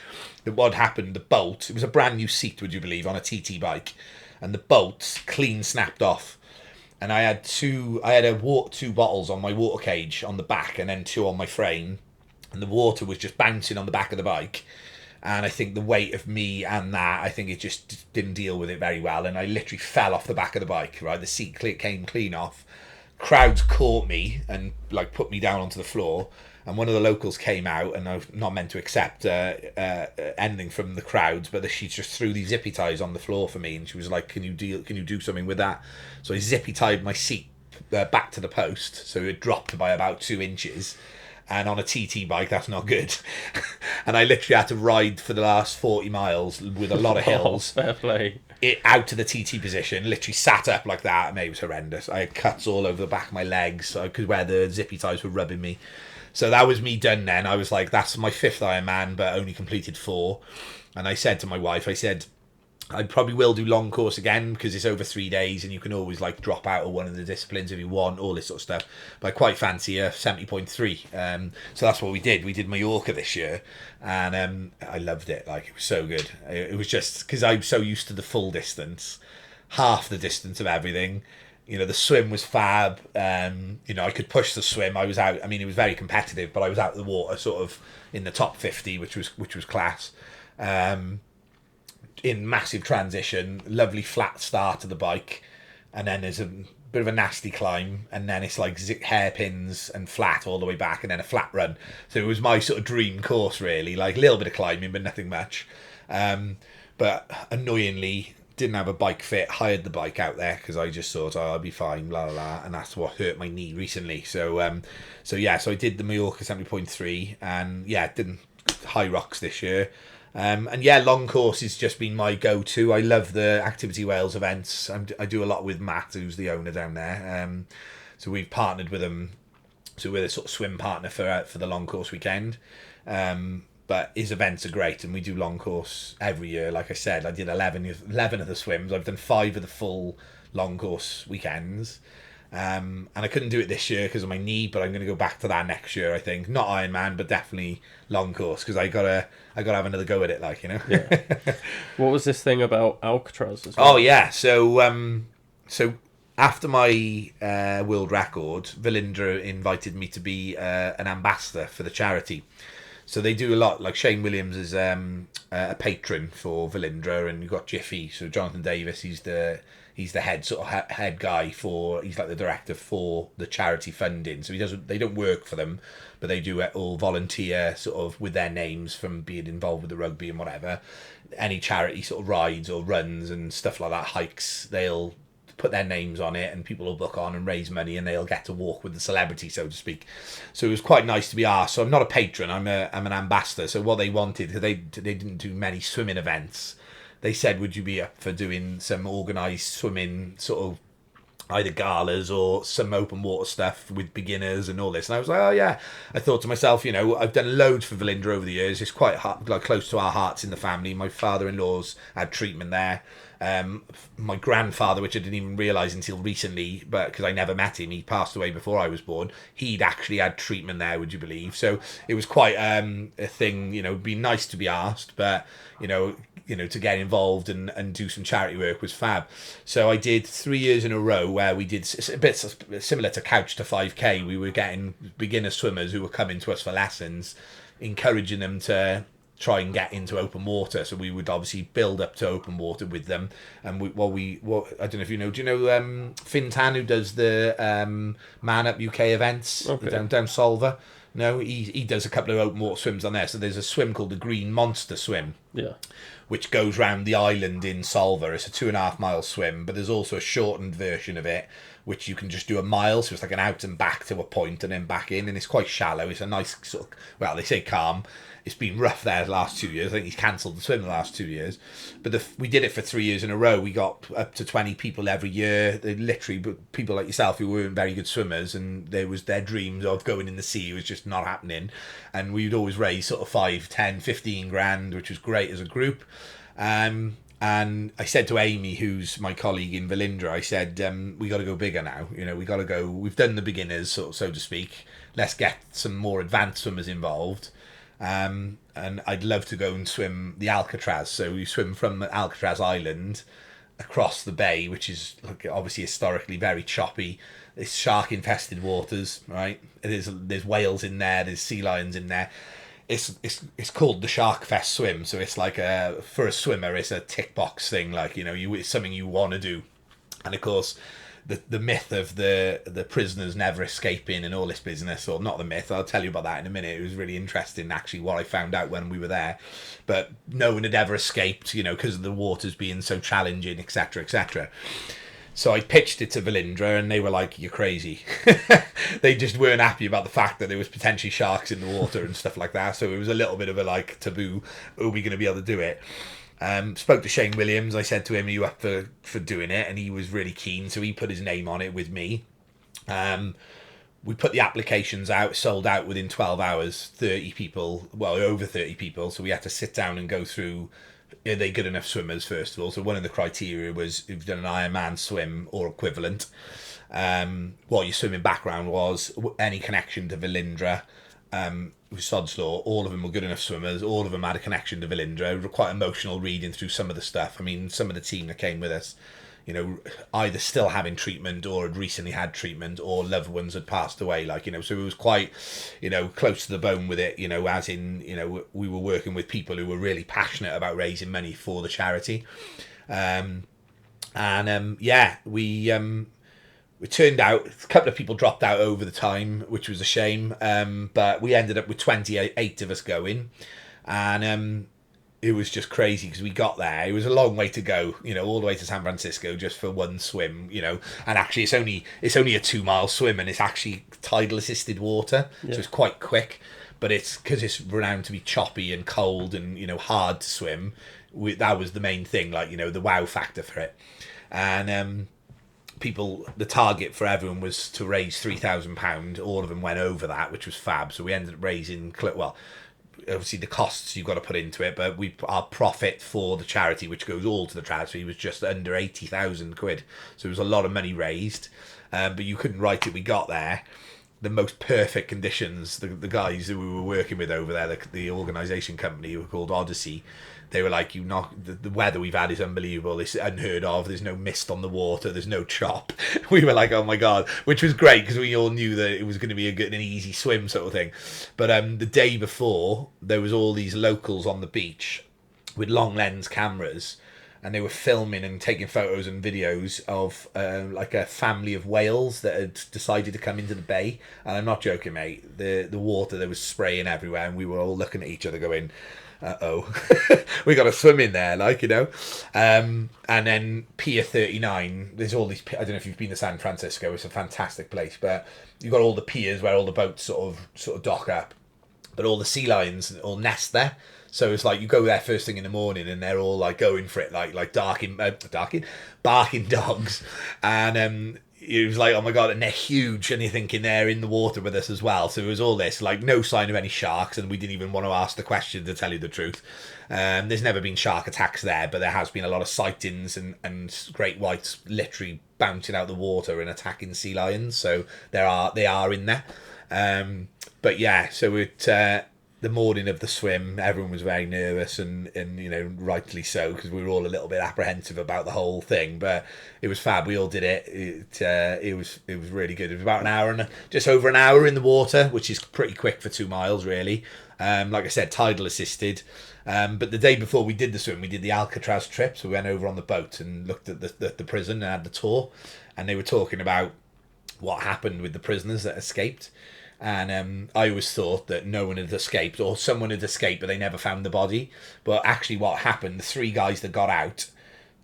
What happened? The bolt. It was a brand new seat, would you believe, on a TT bike, and the bolt clean snapped off. And I had two bottles on my water cage on the back, and then 2 on my frame, and the water was just bouncing on the back of the bike. And I think the weight of me and that, I think it just didn't deal with it very well, and I literally fell off the back of the bike. Right, the seat came clean off. Crowds caught me and put me down onto the floor. And one of the locals came out, and I'm not meant to accept anything from the crowds, but she just threw these zippy ties on the floor for me, and she was like, "Can you do something with that?" So I zippy tied my seat back to the post, so it dropped by about 2 inches. And on a TT bike, that's not good. And I literally had to ride for the last 40 miles with a lot of hills. Fair play. It out to the TT position, literally sat up like that. Mate, it was horrendous. I had cuts all over the back of my legs because where the zippy ties were rubbing me. So that was me done then. I was like, that's my 5th Ironman, but only completed 4. And I said to my wife, I probably will do long course again because it's over 3 days and you can always drop out of one of the disciplines if you want, all this sort of stuff. But I quite fancy a 70.3. So that's what we did. We did Mallorca this year, and I loved it. It was so good. It was just because I'm so used to the full distance, half the distance of everything. The swim was fab. I could push the swim. I was out. I mean, it was very competitive, but I was out of the water, sort of in the top 50, which was class. In massive transition, lovely flat start to the bike, and then there's a bit of a nasty climb, and then it's hairpins and flat all the way back, and then a flat run. So it was my sort of dream course, really. A little bit of climbing, but nothing much. But annoyingly, didn't have a bike fit, hired the bike out there because I just thought, I'll be fine, blah, blah, blah, and that's what hurt my knee recently. So I did the Mallorca 70.3, and didn't high rocks this year. Long course has just been my go-to. I love the Activity Wales events. I do a lot with Matt, who's the owner down there. So we've partnered with them. So we're the sort of swim partner for the long course weekend. But his events are great, and we do long course every year. Like I said, I did 11 of the swims. I've done 5 of the full long course weekends. And I couldn't do it this year because of my knee, but I'm going to go back to that next year, I think. Not Ironman, but definitely long course, because I gotta have another go at it, Yeah. What was this thing about Alcatraz as well? Oh yeah, so after my world record, Velindre invited me to be an ambassador for the charity. So they do a lot. Like Shane Williams is a patron for Velindre, and you've got Jiffy. So Jonathan Davis, he's the head head guy he's like the director for the charity funding. So they don't work for them, but they do all volunteer sort of with their names from being involved with the rugby and whatever. Any charity sort of rides or runs and stuff like that, hikes, they'll put their names on it, and people will book on and raise money, and they'll get to walk with the celebrity, so to speak. So it was quite nice to be asked. So I'm not a patron, I'm an ambassador. So what they wanted, because they didn't do many swimming events, they said, would you be up for doing some organised swimming sort of either galas or some open water stuff with beginners and all this? And I was like, oh yeah. I thought to myself, I've done loads for Velindre over the years. It's quite close to our hearts in the family. My father-in-law's had treatment there. My grandfather, which I didn't even realise until recently, but because I never met him, he passed away before I was born. He'd actually had treatment there, would you believe? So it was quite a thing. It'd be nice to be asked, but to get involved and do some charity work was fab. So I did 3 years in a row where we did a bit similar to Couch to 5K. We were getting beginner swimmers who were coming to us for lessons, encouraging them to try and get into open water. So we would obviously build up to open water with them. And I don't know if you know, do you know Fintan, who does the Man Up UK events down Solver? No, he does a couple of open water swims on there. So there's a swim called the Green Monster Swim. Yeah. Which goes round the island in Solver. It's a 2.5 mile swim, but there's also a shortened version of it, which you can just do a mile. So it's like an out and back to a point and then back in, and it's quite shallow. It's a nice sort of, well, they say calm. It's been rough there the last 2 years. I think he's cancelled the swim the last 2 years. But we did it for 3 years in a row. We got up to 20 people every year. They literally, people like yourself who weren't very good swimmers, and there was their dreams of going in the sea was just not happening. And we'd always raise sort of 5, 10, 15 grand, which was great as a group. And I said to Amy, who's my colleague in Velindre, I said, we got to go bigger now. You know, we got to go, we've done the beginners, so to speak. Let's get some more advanced swimmers involved. And I'd love to go and swim the Alcatraz. So we swim from Alcatraz Island across the bay, which is obviously historically very choppy. It's shark-infested waters, right? There's whales in there, there's sea lions in there. It's called the Shark Fest swim, so it's like for a swimmer, it's a tick box thing. Like, you know, it's something you want to do, and of course, the myth of the prisoners never escaping and all this business, or not the myth, I'll tell you about that in a minute. It was really interesting, actually, what I found out when we were there. But no one had ever escaped, you know, because of the waters being so challenging, etc., etc. So I pitched it to Velindre, and they were like, "You're crazy." They just weren't happy about the fact that there was potentially sharks in the water and stuff like that. So it was a little bit of a taboo. Are we going to be able to do it? Spoke to Shane Williams. I said to him, "Are you up for doing it?" And he was really keen, so he put his name on it with me. We put the applications out, sold out within 12 hours, 30 people, well, over 30 people. So we had to sit down and go through, are they good enough swimmers, first of all? So one of the criteria was if you've done an Ironman swim or equivalent. What your swimming background was, any connection to Velindre, with Sod's Law. All of them were good enough swimmers. All of them had a connection to Velindre. It was quite emotional reading through some of the stuff. I mean, some of the team that came with us, you know, either still having treatment or had recently had treatment, or loved ones had passed away. Like, you know, so it was quite, you know, close to the bone with it, you know, as in, you know, we were working with people who were really passionate about raising money for the charity. We turned out, a couple of people dropped out over the time, which was a shame. But we ended up with 28 of us going. And it was just crazy because we got there. It was a long way to go, you know, all the way to San Francisco just for one swim, you know. And actually, it's only a 2 mile swim, and it's actually tidal assisted water, so it's quite quick. But it's because it's renowned to be choppy and cold and, you know, hard to swim. That was the main thing, like, you know, the wow factor for it. And the target for everyone was to raise £3,000. All of them went over that, which was fab. So we ended up raising, well, obviously the costs you've got to put into it, but our profit for the charity, which goes all to the charity, was just under 80,000 quid. So it was a lot of money raised, but you couldn't write it. We got there, the most perfect conditions. The guys who we were working with over there, the organisation company, who were called Odyssey, they were like, the weather we've had is unbelievable. It's unheard of. There's no mist on the water. There's no chop. We were like, oh my God, which was great because we all knew that it was going to be a good and easy swim sort of thing. But the day before, there was all these locals on the beach with long lens cameras, and they were filming and taking photos and videos of like a family of whales that had decided to come into the bay. And I'm not joking, mate. The water, there was spraying everywhere, and we were all looking at each other going, uh-oh, we got to swim in there, like, you know. And then Pier 39, there's all these, I don't know if you've been to San Francisco, it's a fantastic place, but you've got all the piers where all the boats sort of dock up, but all the sea lions all nest there. So it's like you go there first thing in the morning, and they're all like going for it, like barking dogs. And it was like, oh my God, and they're huge, and you're thinking they're in the water with us as well. So it was all this, like, no sign of any sharks, and we didn't even want to ask the question, to tell you the truth. There's never been shark attacks there, but there has been a lot of sightings and great whites literally bouncing out the water and attacking sea lions. So they are in there. But yeah, so the morning of the swim, everyone was very nervous, and you know, rightly so, because we were all a little bit apprehensive about the whole thing. But it was fab. We all did it. It was really good. It was about just over an hour in the water, which is pretty quick for 2 miles, really. Like I said, tidal assisted. But the day before we did the swim, we did the Alcatraz trip. So we went over on the boat and looked at the prison and had the tour. And they were talking about what happened with the prisoners that escaped. And I always thought that no one had escaped, or someone had escaped, but they never found the body. But actually what happened, the 3 guys that got out,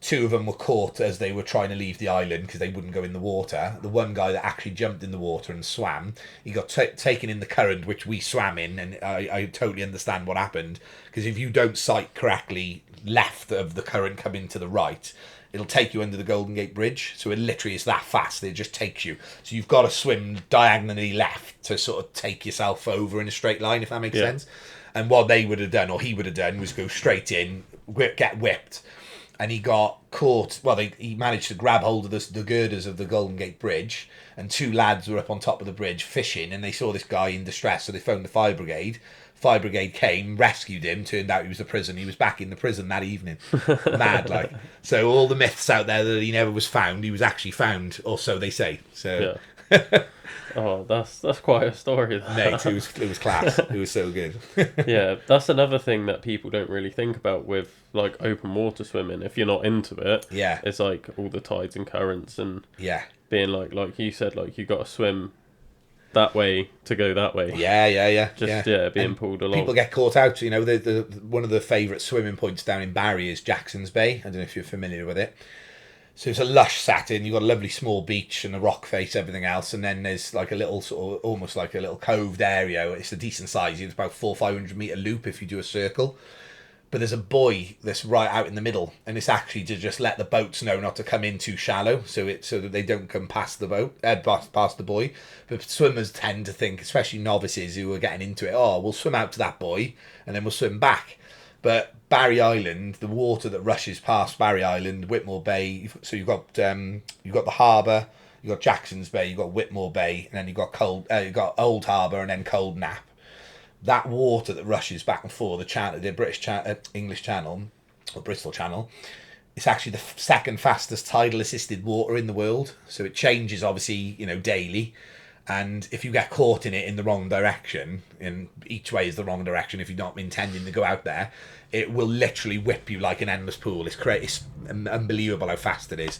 2 of them were caught as they were trying to leave the island because they wouldn't go in the water. The one guy that actually jumped in the water and swam, he got taken in the current, which we swam in, and I totally understand what happened. Because if you don't sight correctly left of the current coming to the right, it'll take you under the Golden Gate Bridge. So it literally is that fast. It just takes you. So you've got to swim diagonally left to sort of take yourself over in a straight line, if that makes sense. And what they would have done, or he would have done, was go straight in, get whipped. And he got caught. Well, he managed to grab hold of the girders of the Golden Gate Bridge, and 2 lads were up on top of the bridge fishing, and they saw this guy in distress, so they phoned the fire brigade. Fire brigade came, rescued him. Turned out he was a prison. He was back in the prison that evening. Mad, like. So all the myths out there that he never was found, he was actually found, or so they say. So. Yeah. Oh, that's quite a story. Mate, it was class. It was so good. Yeah, that's another thing that people don't really think about with like open water swimming. If you're not into it, Yeah. it's like all the tides and currents and Yeah. being like you said, like you got to swim that way to go that way. Yeah. Just being And pulled along. people get caught out. You know, the one of the favourite swimming points down in Barry is Jackson's Bay. I don't know if you're familiar with it. So it's a lush satin. You've got a lovely small beach and a rock face, everything else, and then there's like a little sort of almost like a little coved area. It's a decent size. It's about 400-500 metre loop if you do a circle. But there's a buoy that's right out in the middle, and it's actually to just let the boats know not to come in too shallow, so that they don't come past the boat, past the buoy. But swimmers tend to think, especially novices who are getting into it, oh, we'll swim out to that buoy and then we'll swim back. But Barry Island, the water that rushes past Barry Island, Whitmore Bay, so you've got the harbour, you've got Jackson's Bay, you've got Whitmore Bay, and then you've got Old Harbour, and then Cold Nap. That water that rushes back and forth, the English Channel, or Bristol Channel, it's actually the second fastest tidal assisted water in the world. So it changes obviously, daily. And if you get caught in it in the wrong direction, and each way is the wrong direction if you're not intending to go out there, it will literally whip you like an endless pool. It's unbelievable how fast it is.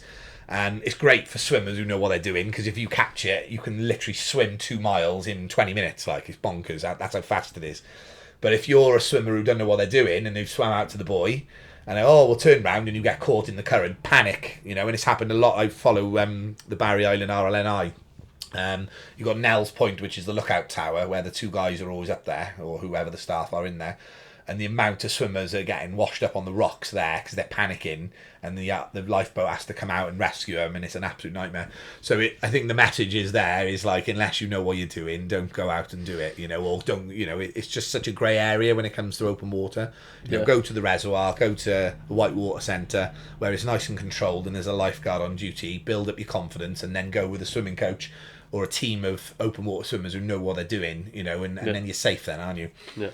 And it's great for swimmers who know what they're doing, because if you catch it, you can literally swim 2 miles in 20 minutes. Like, it's bonkers. That's how fast it is. But if you're a swimmer who don't know what they're doing and they've swam out to the buoy, and we'll turn round, and you get caught in the current, panic, and it's happened a lot. I follow the Barry Island RLNI. You've got Nell's Point, which is the lookout tower, where the 2 guys are always up there, or whoever the staff are in there. And the amount of swimmers are getting washed up on the rocks there because they're panicking, and the lifeboat has to come out and rescue them, and it's an absolute nightmare. So I think the message is like, unless you know what you're doing, don't go out and do it, or don't, it's just such a grey area when it comes to open water. Go to the reservoir, go to the Whitewater Centre, where it's nice and controlled and there's a lifeguard on duty, build up your confidence, and then go with a swimming coach or a team of open water swimmers who know what they're doing, and then you're safe then, aren't you? Yeah.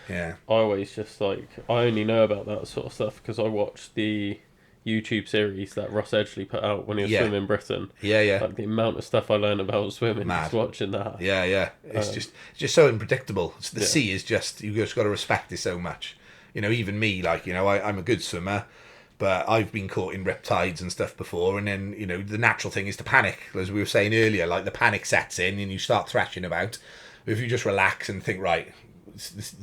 Yeah. I always just I only know about that sort of stuff because I watched the YouTube series that Ross Edgley put out when he was swimming Britain. Yeah. Like the amount of stuff I learned about swimming just watching that. Yeah. It's just so unpredictable. The sea is just, you just got to respect it so much. Even me, I'm a good swimmer, but I've been caught in riptides and stuff before, and then, the natural thing is to panic. As we were saying earlier, like the panic sets in and you start thrashing about. If you just relax and think, right,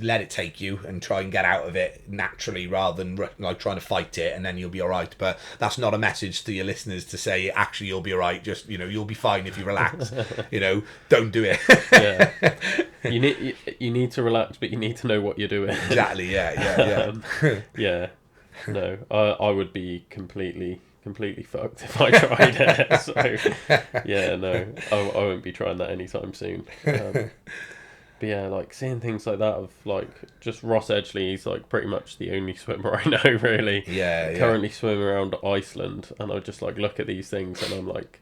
let it take you and try and get out of it naturally rather than like trying to fight it, and then you'll be all right. But that's not a message to your listeners to say actually you'll be all right. Just you'll be fine if you relax. Don't do it. Yeah, you need to relax, but you need to know what you're doing. Exactly. Yeah. Yeah. No, I would be completely fucked if I tried it. So yeah, no, I won't be trying that anytime soon. But yeah, like seeing things like that of like just Ross Edgley, he's like pretty much the only swimmer I know really. Yeah. Currently swimming around Iceland, and I just like look at these things and I'm like,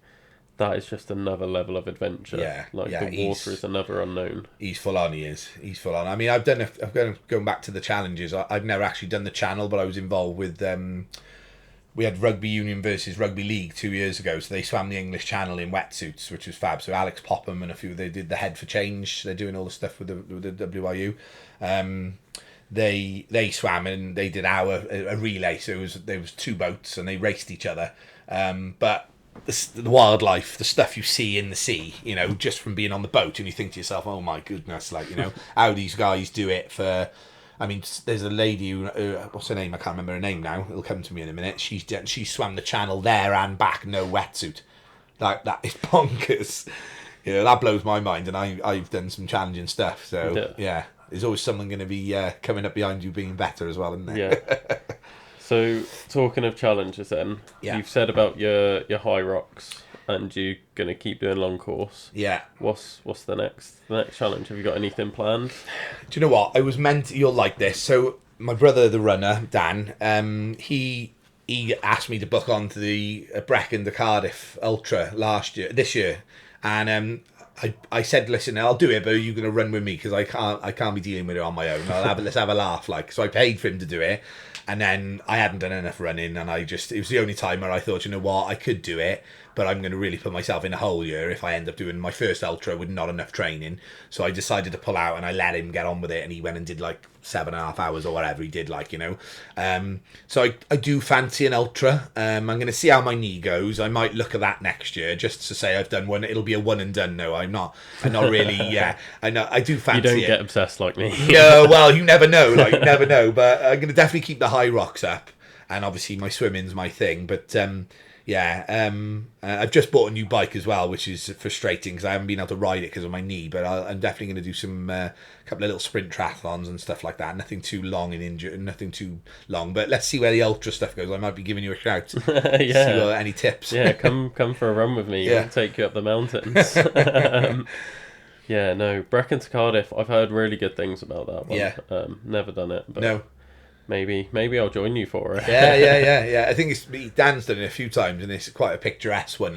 that is just another level of adventure. Yeah. The water is another unknown. He's full on. He's full on. I mean, going back to the challenges. I've never actually done the channel, but I was involved with we had rugby union versus rugby league 2 years ago, so they swam the English Channel in wetsuits, which was fab. So Alex Popham and a few, they did the Head for Change. They're doing all the stuff with the WIU, They swam and they did a relay. So there was 2 boats and they raced each other. But the wildlife, the stuff you see in the sea, just from being on the boat, and you think to yourself, oh my goodness, how these guys do it for. I mean, there's a lady who, what's her name? I can't remember her name now. It'll come to me in a minute. She swam the channel there and back, no wetsuit. Like, that is bonkers. That blows my mind, and I've done some challenging stuff. So yeah, there's always someone going to be coming up behind you being better as well, isn't there? Yeah. So talking of challenges, then you've said about your high rocks, and you're gonna keep doing long course. Yeah. What's the next challenge? Have you got anything planned? Do you know what? You'll like this. So my brother, the runner, Dan, he asked me to book onto the Brecon to Cardiff Ultra this year, and I said, listen, I'll do it, but are you going to run with me? Because I can't be dealing with it on my own. Let's have a laugh. So I paid for him to do it, and then I hadn't done enough running, and it was the only time where I thought, you know what, I could do it, but I'm going to really put myself in a hole here if I end up doing my first ultra with not enough training. So I decided to pull out, and I let him get on with it, and he went and did 7.5 hours or whatever he did, so I do fancy an ultra. I'm going to see how my knee goes. I might look at that next year just to say I've done one. It'll be a one and done. No, I'm not really. Yeah, I know. I do fancy it. You don't get obsessed like me. No, well, you never know. You never know. But I'm going to definitely keep the high rocks up, and obviously my swimming's my thing. But I've just bought a new bike as well, which is frustrating because I haven't been able to ride it because of my knee. But I'm definitely going to do some couple of little sprint triathlons and stuff like that. Nothing too long nothing too long. But let's see where the ultra stuff goes. I might be giving you a shout. Yeah. See any tips? Yeah, come for a run with me. Yeah. I'll take you up the mountains. Yeah, no, Brecon to Cardiff. I've heard really good things about that one. Yeah. Never done it, but No. Maybe I'll join you for it. Yeah. I think Dan's done it a few times, and it's quite a picturesque one,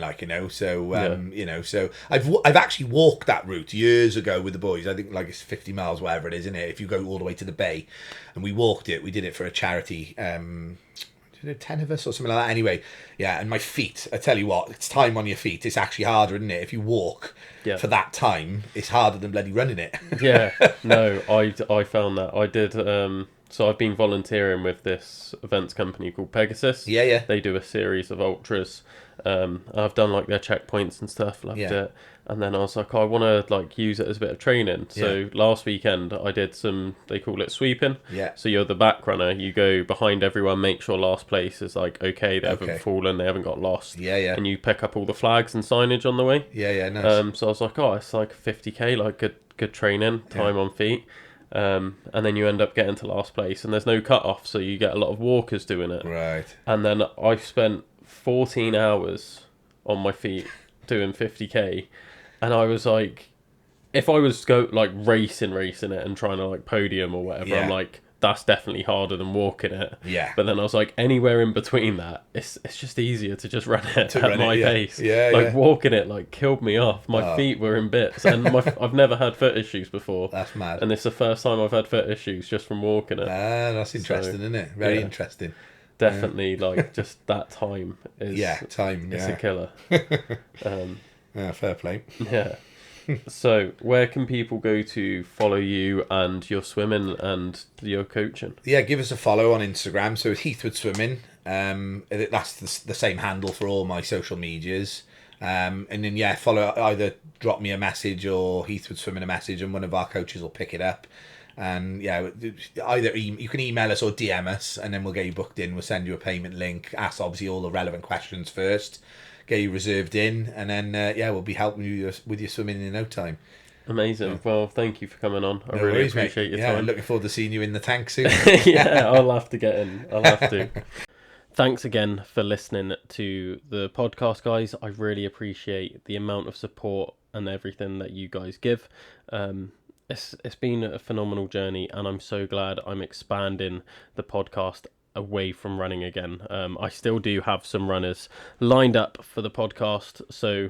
So so I've actually walked that route years ago with the boys. I think it's 50 miles, whatever it is, isn't it? If you go all the way to the bay, and we walked it. We did it for a charity. 10 of us or something like that. Anyway, yeah. And my feet, I tell you what, it's time on your feet. It's actually harder, isn't it? If you walk for that time, it's harder than bloody running it. Yeah. No, I found that. I did. So I've been volunteering with this events company called Pegasus. Yeah. They do a series of ultras. I've done their checkpoints and stuff. Loved it. And then I was like, I want to use it as a bit of training. So last weekend I did some. They call it sweeping. Yeah. So you're the back runner. You go behind everyone, make sure last place is okay. They haven't fallen. They haven't got lost. Yeah. And you pick up all the flags and signage on the way. Yeah. Nice. So I was like, it's 50k, good training, time on feet. And then you end up getting to last place, and there's no cut off, so you get a lot of walkers doing it. Right. And then I spent 14 hours on my feet doing 50k, and I was like, if I was racing it and trying to podium or whatever, I'm that's definitely harder than walking it. Yeah. But then I was like, anywhere in between that, it's just easier to just run it at my pace. Yeah. Walking it killed me off. My feet were in bits, and I've never had foot issues before. That's mad. And it's the first time I've had foot issues just from walking it. That's interesting, isn't it? Very interesting. Definitely, just that time is it's a killer. Fair play. Yeah. So, where can people go to follow you and your swimming and your coaching? Yeah, give us a follow on Instagram. So it's Heathwood Swimming. That's the same handle for all my social medias. And then follow. Either drop me a message or Heathwood Swimming a message, and one of our coaches will pick it up. And either you can email us or DM us, and then we'll get you booked in. We'll send you a payment link. Ask obviously all the relevant questions first. Get you reserved in, and then we'll be helping you with your swimming in no time. Amazing. Well, thank you for coming on. I really appreciate your time. Looking forward to seeing you in the tank soon. I'll have to get in. I'll have to. Thanks again for listening to the podcast, guys. I really appreciate the amount of support and everything that you guys give. It's been a phenomenal journey, and I'm so glad I'm expanding the podcast away from running again. I still do have some runners lined up for the podcast, so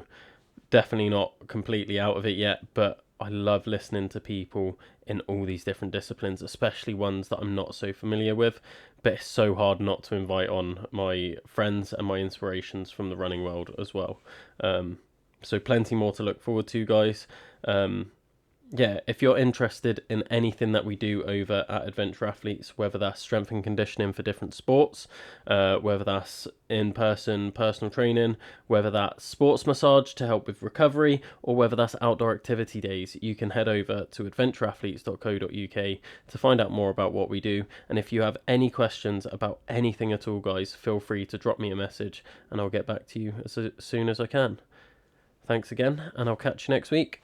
definitely not completely out of it yet, but I love listening to people in all these different disciplines, especially ones that I'm not so familiar with, but it's so hard not to invite on my friends and my inspirations from the running world as well. So plenty more to look forward to, guys. yeah, if you're interested in anything that we do over at Adventure Athletes, whether that's strength and conditioning for different sports, whether that's in-person personal training, whether that's sports massage to help with recovery, or whether that's outdoor activity days, you can head over to adventureathletes.co.uk to find out more about what we do. And if you have any questions about anything at all, guys, feel free to drop me a message and I'll get back to you as soon as I can. Thanks again, and I'll catch you next week.